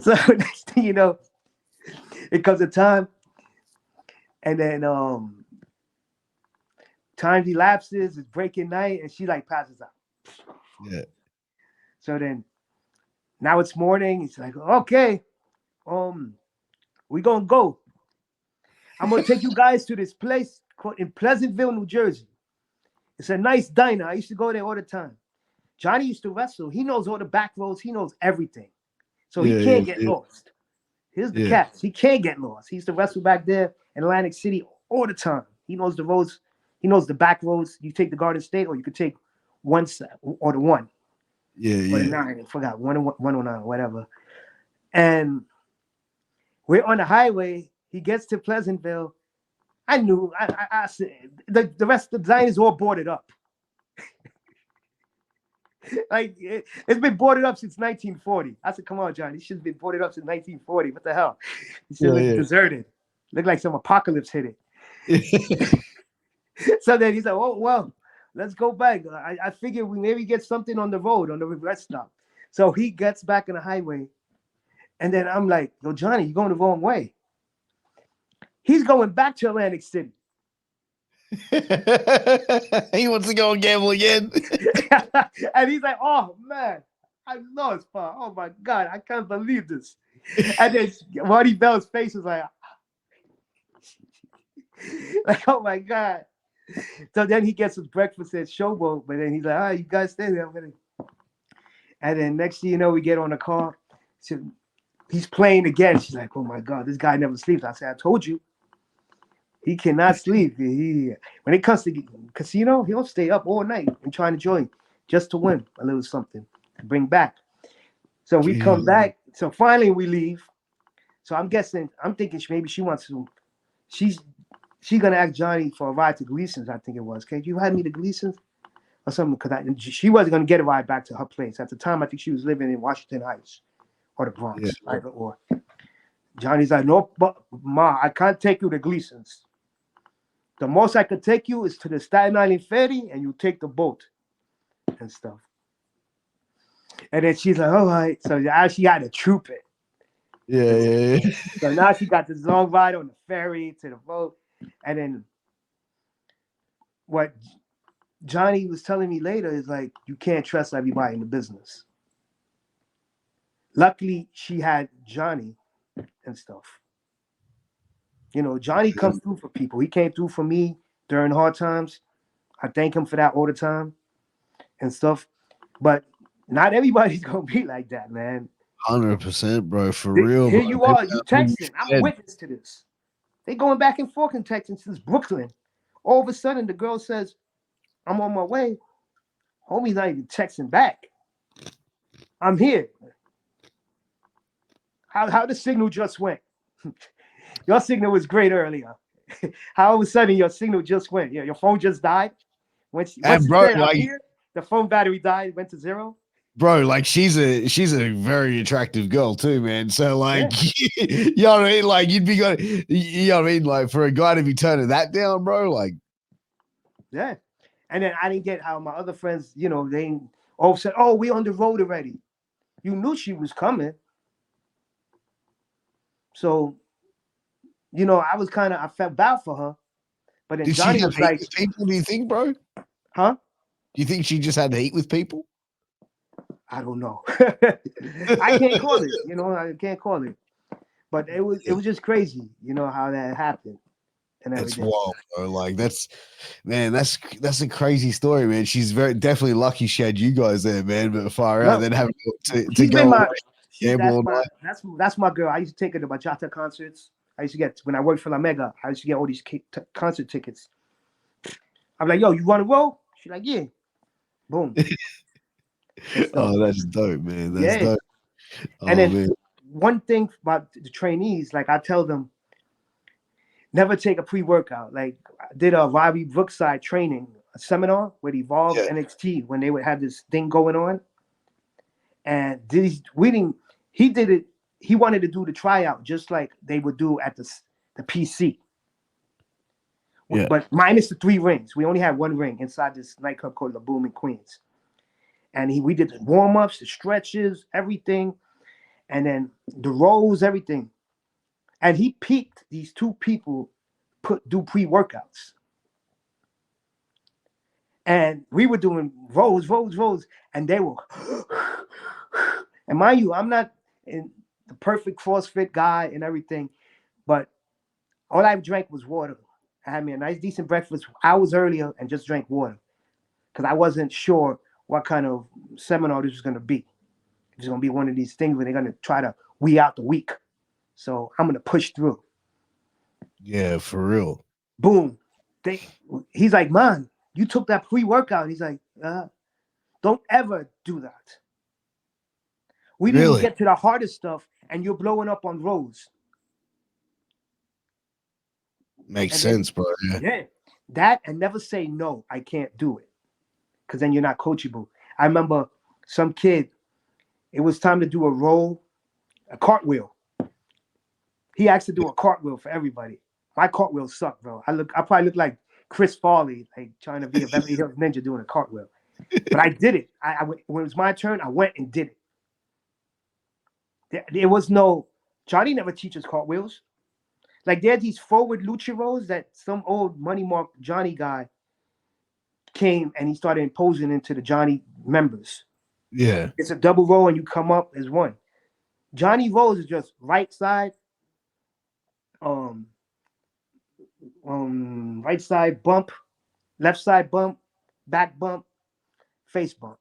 So next thing you know, it comes a time, and then time elapses, it's breaking night, and she like passes out. Yeah. So then now it's morning. It's like, okay, we gonna go. I'm gonna take you guys to this place called in Pleasantville, New Jersey. It's a nice diner. I used to go there all the time. Johnny used to wrestle. He knows all the back roads. He knows everything. So he can't get lost. Here's the catch. He can't get lost. He used to wrestle back there in Atlantic City all the time. He knows the roads. He knows the back roads. You take the Garden State, or you could take one side or the one. Or the 9. I forgot. 109, whatever. And we're on the highway. He gets to Pleasantville. I knew. I said the rest of the diners all boarded up. Like it's been boarded up since 1940. I said, "Come on, John. This shit's been boarded up since 1940. What the hell? It still looks deserted. Looked like some apocalypse hit it." So then he's like, "Oh well, let's go back. I figured we maybe get something on the road on the rest stop." So he gets back on the highway, and then I'm like, "Yo, Johnny, you're going the wrong way." He's going back to Atlantic City. He wants to go and gamble again. And he's like, oh man, I lost, pa. Oh my God, I can't believe this. And then Marty Bell's face was like, oh my God. So then he gets his breakfast at Showboat, but then he's like, all right, you guys stay there. And then next thing you know, we get on the car. So he's playing again. She's like, oh my God, this guy never sleeps. I said, I told you. He cannot sleep. When it comes to casino, he'll stay up all night and trying to join just to win a little something to bring back. So we come back. So finally we leave. So I'm thinking maybe she wants to. She's gonna ask Johnny for a ride to Gleason's. I think it was. Can you have me to Gleason's or something? Because she wasn't gonna get a ride back to her place at the time. I think she was living in Washington Heights or the Bronx, either or. Johnny's like, no, but Ma, I can't take you to Gleason's. The most I could take you is to the Staten Island ferry, and you take the boat and stuff. And then she's like, all right. So now she had to troop it. Yeah. So now she got this long ride on the ferry to the boat. And then what Johnny was telling me later is like, you can't trust everybody in the business. Luckily, she had Johnny and stuff. You know, Johnny comes through for people. He came through for me during hard times. I thank him for that all the time and stuff. But not everybody's going to be like that, man. 100%, bro. For real. Here bro. you are. You texting. I'm a witness to this. They going back and forth and texting since Brooklyn. All of a sudden, the girl says, I'm on my way. Homie's not even texting back. I'm here. How the signal just went. Your signal was great earlier. How all of a sudden your signal just went? Yeah, your phone just died. Once And it bro, said up like, here, the phone battery died, went to zero. bro, like she's a very attractive girl too, man. So like, Yeah, you know what I mean? Like you'd be going, you know what I mean? Like for a guy to be turning that down, bro, like yeah. And then I didn't get how my other friends, they all said, "Oh, we on the road already." You knew she was coming, so I felt bad for her. But then did she Johnny have was heat like, with people? Do you think, bro? Do "Huh? you think she just had heat with people? I don't know. I can't call it. I can't call it. But it was just crazy, how that happened and That's everything. wild, bro. Like man, that's a crazy story, man. She's very definitely lucky she had you guys there, man. But far out, No, then having to she's been go away, my gamble all night. that's my girl. I used to take her to bachata concerts. I used to get when I worked for La Mega. I used to get all these concert tickets. I'm like, yo, you want to roll? She's like, yeah. Boom. So Oh, that's dope, man. That's yeah. dope. And Oh then man. one thing about the trainees, like I tell them, never take a pre-workout. Like I did a Robbie Brookside training a seminar with Evolve Yeah. NXT when they would have this thing going on. And we didn't. He did it. He wanted to do the tryout just like they would do at the PC, Yeah. but minus the 3 rings. We only had 1 ring inside this nightclub called La Boom in Queens. And we did the warm ups, the stretches, everything, and then the rolls, everything. And he peaked these 2 people do pre workouts. And we were doing rolls, and they were. And mind you, I'm not in the perfect CrossFit guy and everything, but all I drank was water. I had me a nice, decent breakfast hours earlier and just drank water because I wasn't sure what kind of seminar this was going to be. It's going to be one of these things where they're going to try to weed out the weak. So I'm going to push through. Yeah, for real. Boom. He's like, man, you took that pre-workout. He's like, don't ever do that. We didn't even Really? get to the hardest stuff, and you're blowing up on rows. Makes And then, sense, bro. Yeah. yeah, that and never say no, I can't do it. Because then you're not coachable. I remember some kid, it was time to do a cartwheel. He asked to do a cartwheel for everybody. My cartwheel sucked, bro. I probably look like Chris Farley, like trying to be a Beverly Hills Ninja doing a cartwheel. But I did it. When it was my turn, I went and did it. There was no, Johnny never teaches cartwheels. Like there are these forward lucha rolls that some old Money Mark Johnny guy came and he started imposing into the Johnny members. Yeah. It's a double roll and you come up as one. Johnny rolls is just right side, right side bump, left side bump, back bump, face bump.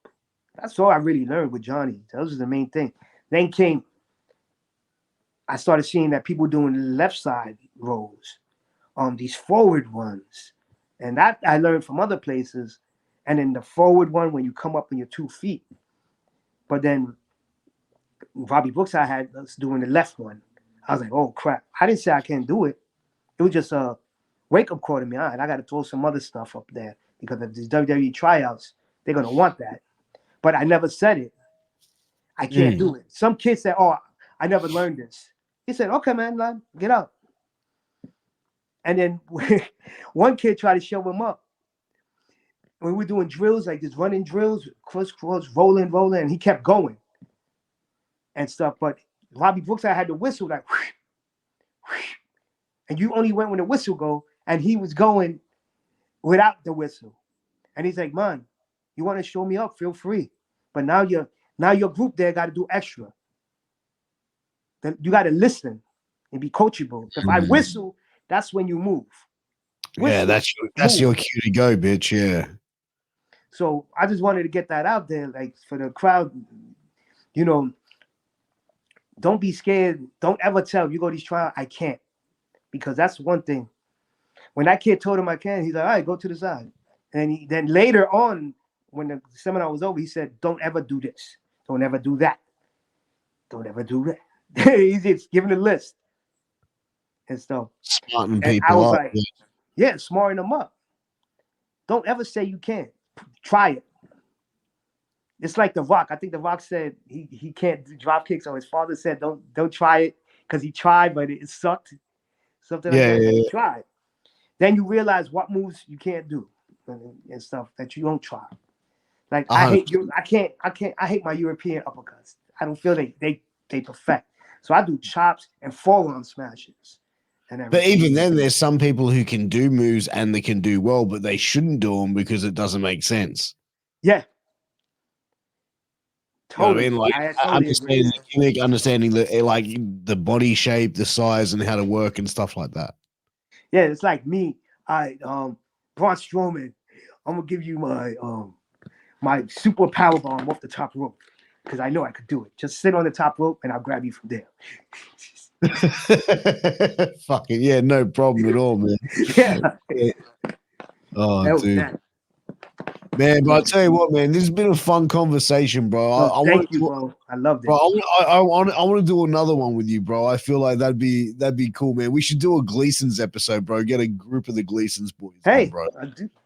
That's all I really learned with Johnny. Those are the main thing. Then I started seeing that people doing left side rolls, these forward ones, and that I learned from other places. And then the forward one when you come up on your 2 feet. But then Robbie Brooks, I had us doing the left one. I was like, oh crap! I didn't say I can't do it. It was just a wake up call to me. All right, I got to throw some other stuff up there because of these WWE tryouts, they're gonna want that. But I never said it. I can't do it. Some kids said, "Oh, I never learned this." He said, "Okay, man, get up." And then one kid tried to show him up. When we were doing drills, like this running drills, cross, rolling, and he kept going and stuff. But Robbie Brooks, I had the whistle like, and you only went when the whistle go, and he was going without the whistle. And he's like, "Man, you want to show me up? Feel free. But now your group there got to do extra. Then you got to listen and be coachable. If I whistle, that's when you move. Yeah, Whistle, that's move." your cue to go, bitch. Yeah. So I just wanted to get that out there, like for the crowd. You know, don't be scared. Don't ever tell you go to these trials, I can't, because that's one thing. When that kid told him I can, he's like, all right, go to the side. And then later on, when the seminar was over, he said, don't ever do this. Don't ever do that. Don't ever do that. He's just giving a list. and stuff. Smarten And I people was up. like, yeah, smarten them up. Don't ever say you can't. Try it. It's like The Rock. I think The Rock said he can't do drop kicks, or his father said don't try it because he tried, but it sucked. Something like that. Yeah. Try it. Then you realize what moves you can't do and stuff that you don't try. Like I hate you. I can't. I hate my European uppercuts. I don't feel they perfect. So I do chops and forearm smashes. But even then, there's some people who can do moves and they can do well, but they shouldn't do them because it doesn't make sense. Yeah. Totally. You know what I mean? Like understanding the gimmick, understanding the like the body shape, the size, and how to work and stuff like that. Yeah, it's like me. Braun Strowman. I'm gonna give you my super power bomb off the top rope because I know I could do it. Just sit on the top rope and I'll grab you from there. Fucking yeah, no problem at all, man. Yeah. Oh, dude. Man, but I tell you what, man, this has been a fun conversation, bro. Thank you, bro. I loved it. Bro, I want to do another one with you, bro. I feel like that'd be cool, man. We should do a Gleason's episode, bro. Get a group of the Gleason's boys. Hey, on, bro.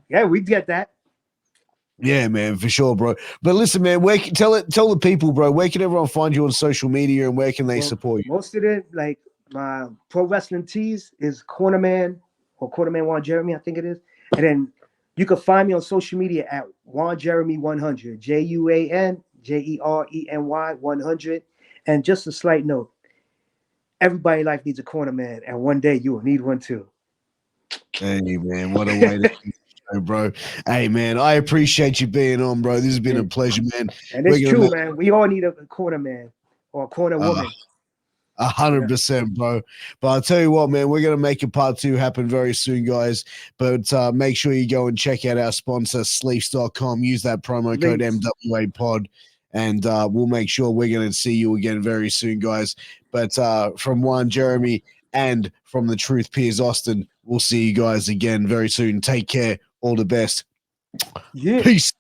Yeah, we get that. Yeah, man, for sure, bro. But listen, man, tell the people, bro. Where can everyone find you on social media, and where can they support you? Most of it, like my pro wrestling tees, is Cornerman or Cornerman Juan Jeremy, I think it is, and then you can find me on social media at Juan Jeremy 100, JUANJERENY 100. And just a slight note: everybody in life needs a corner man, and one day you will need one too. Hey, man, what a way to show, bro. Hey, man, I appreciate you being on, bro. This has been a pleasure, man. And it's true, man. We all need a corner man or a corner woman. 100%, bro. But I'll tell you what, man, we're going to make a part 2 happen very soon, guys. But make sure you go and check out our sponsor, Sleeves.com. Use that promo code MWAPod, and we'll make sure we're going to see you again very soon, guys. But from Juan Jeremy and from the Truth, Piers Austin, we'll see you guys again very soon. Take care. All the best. Yeah. Peace.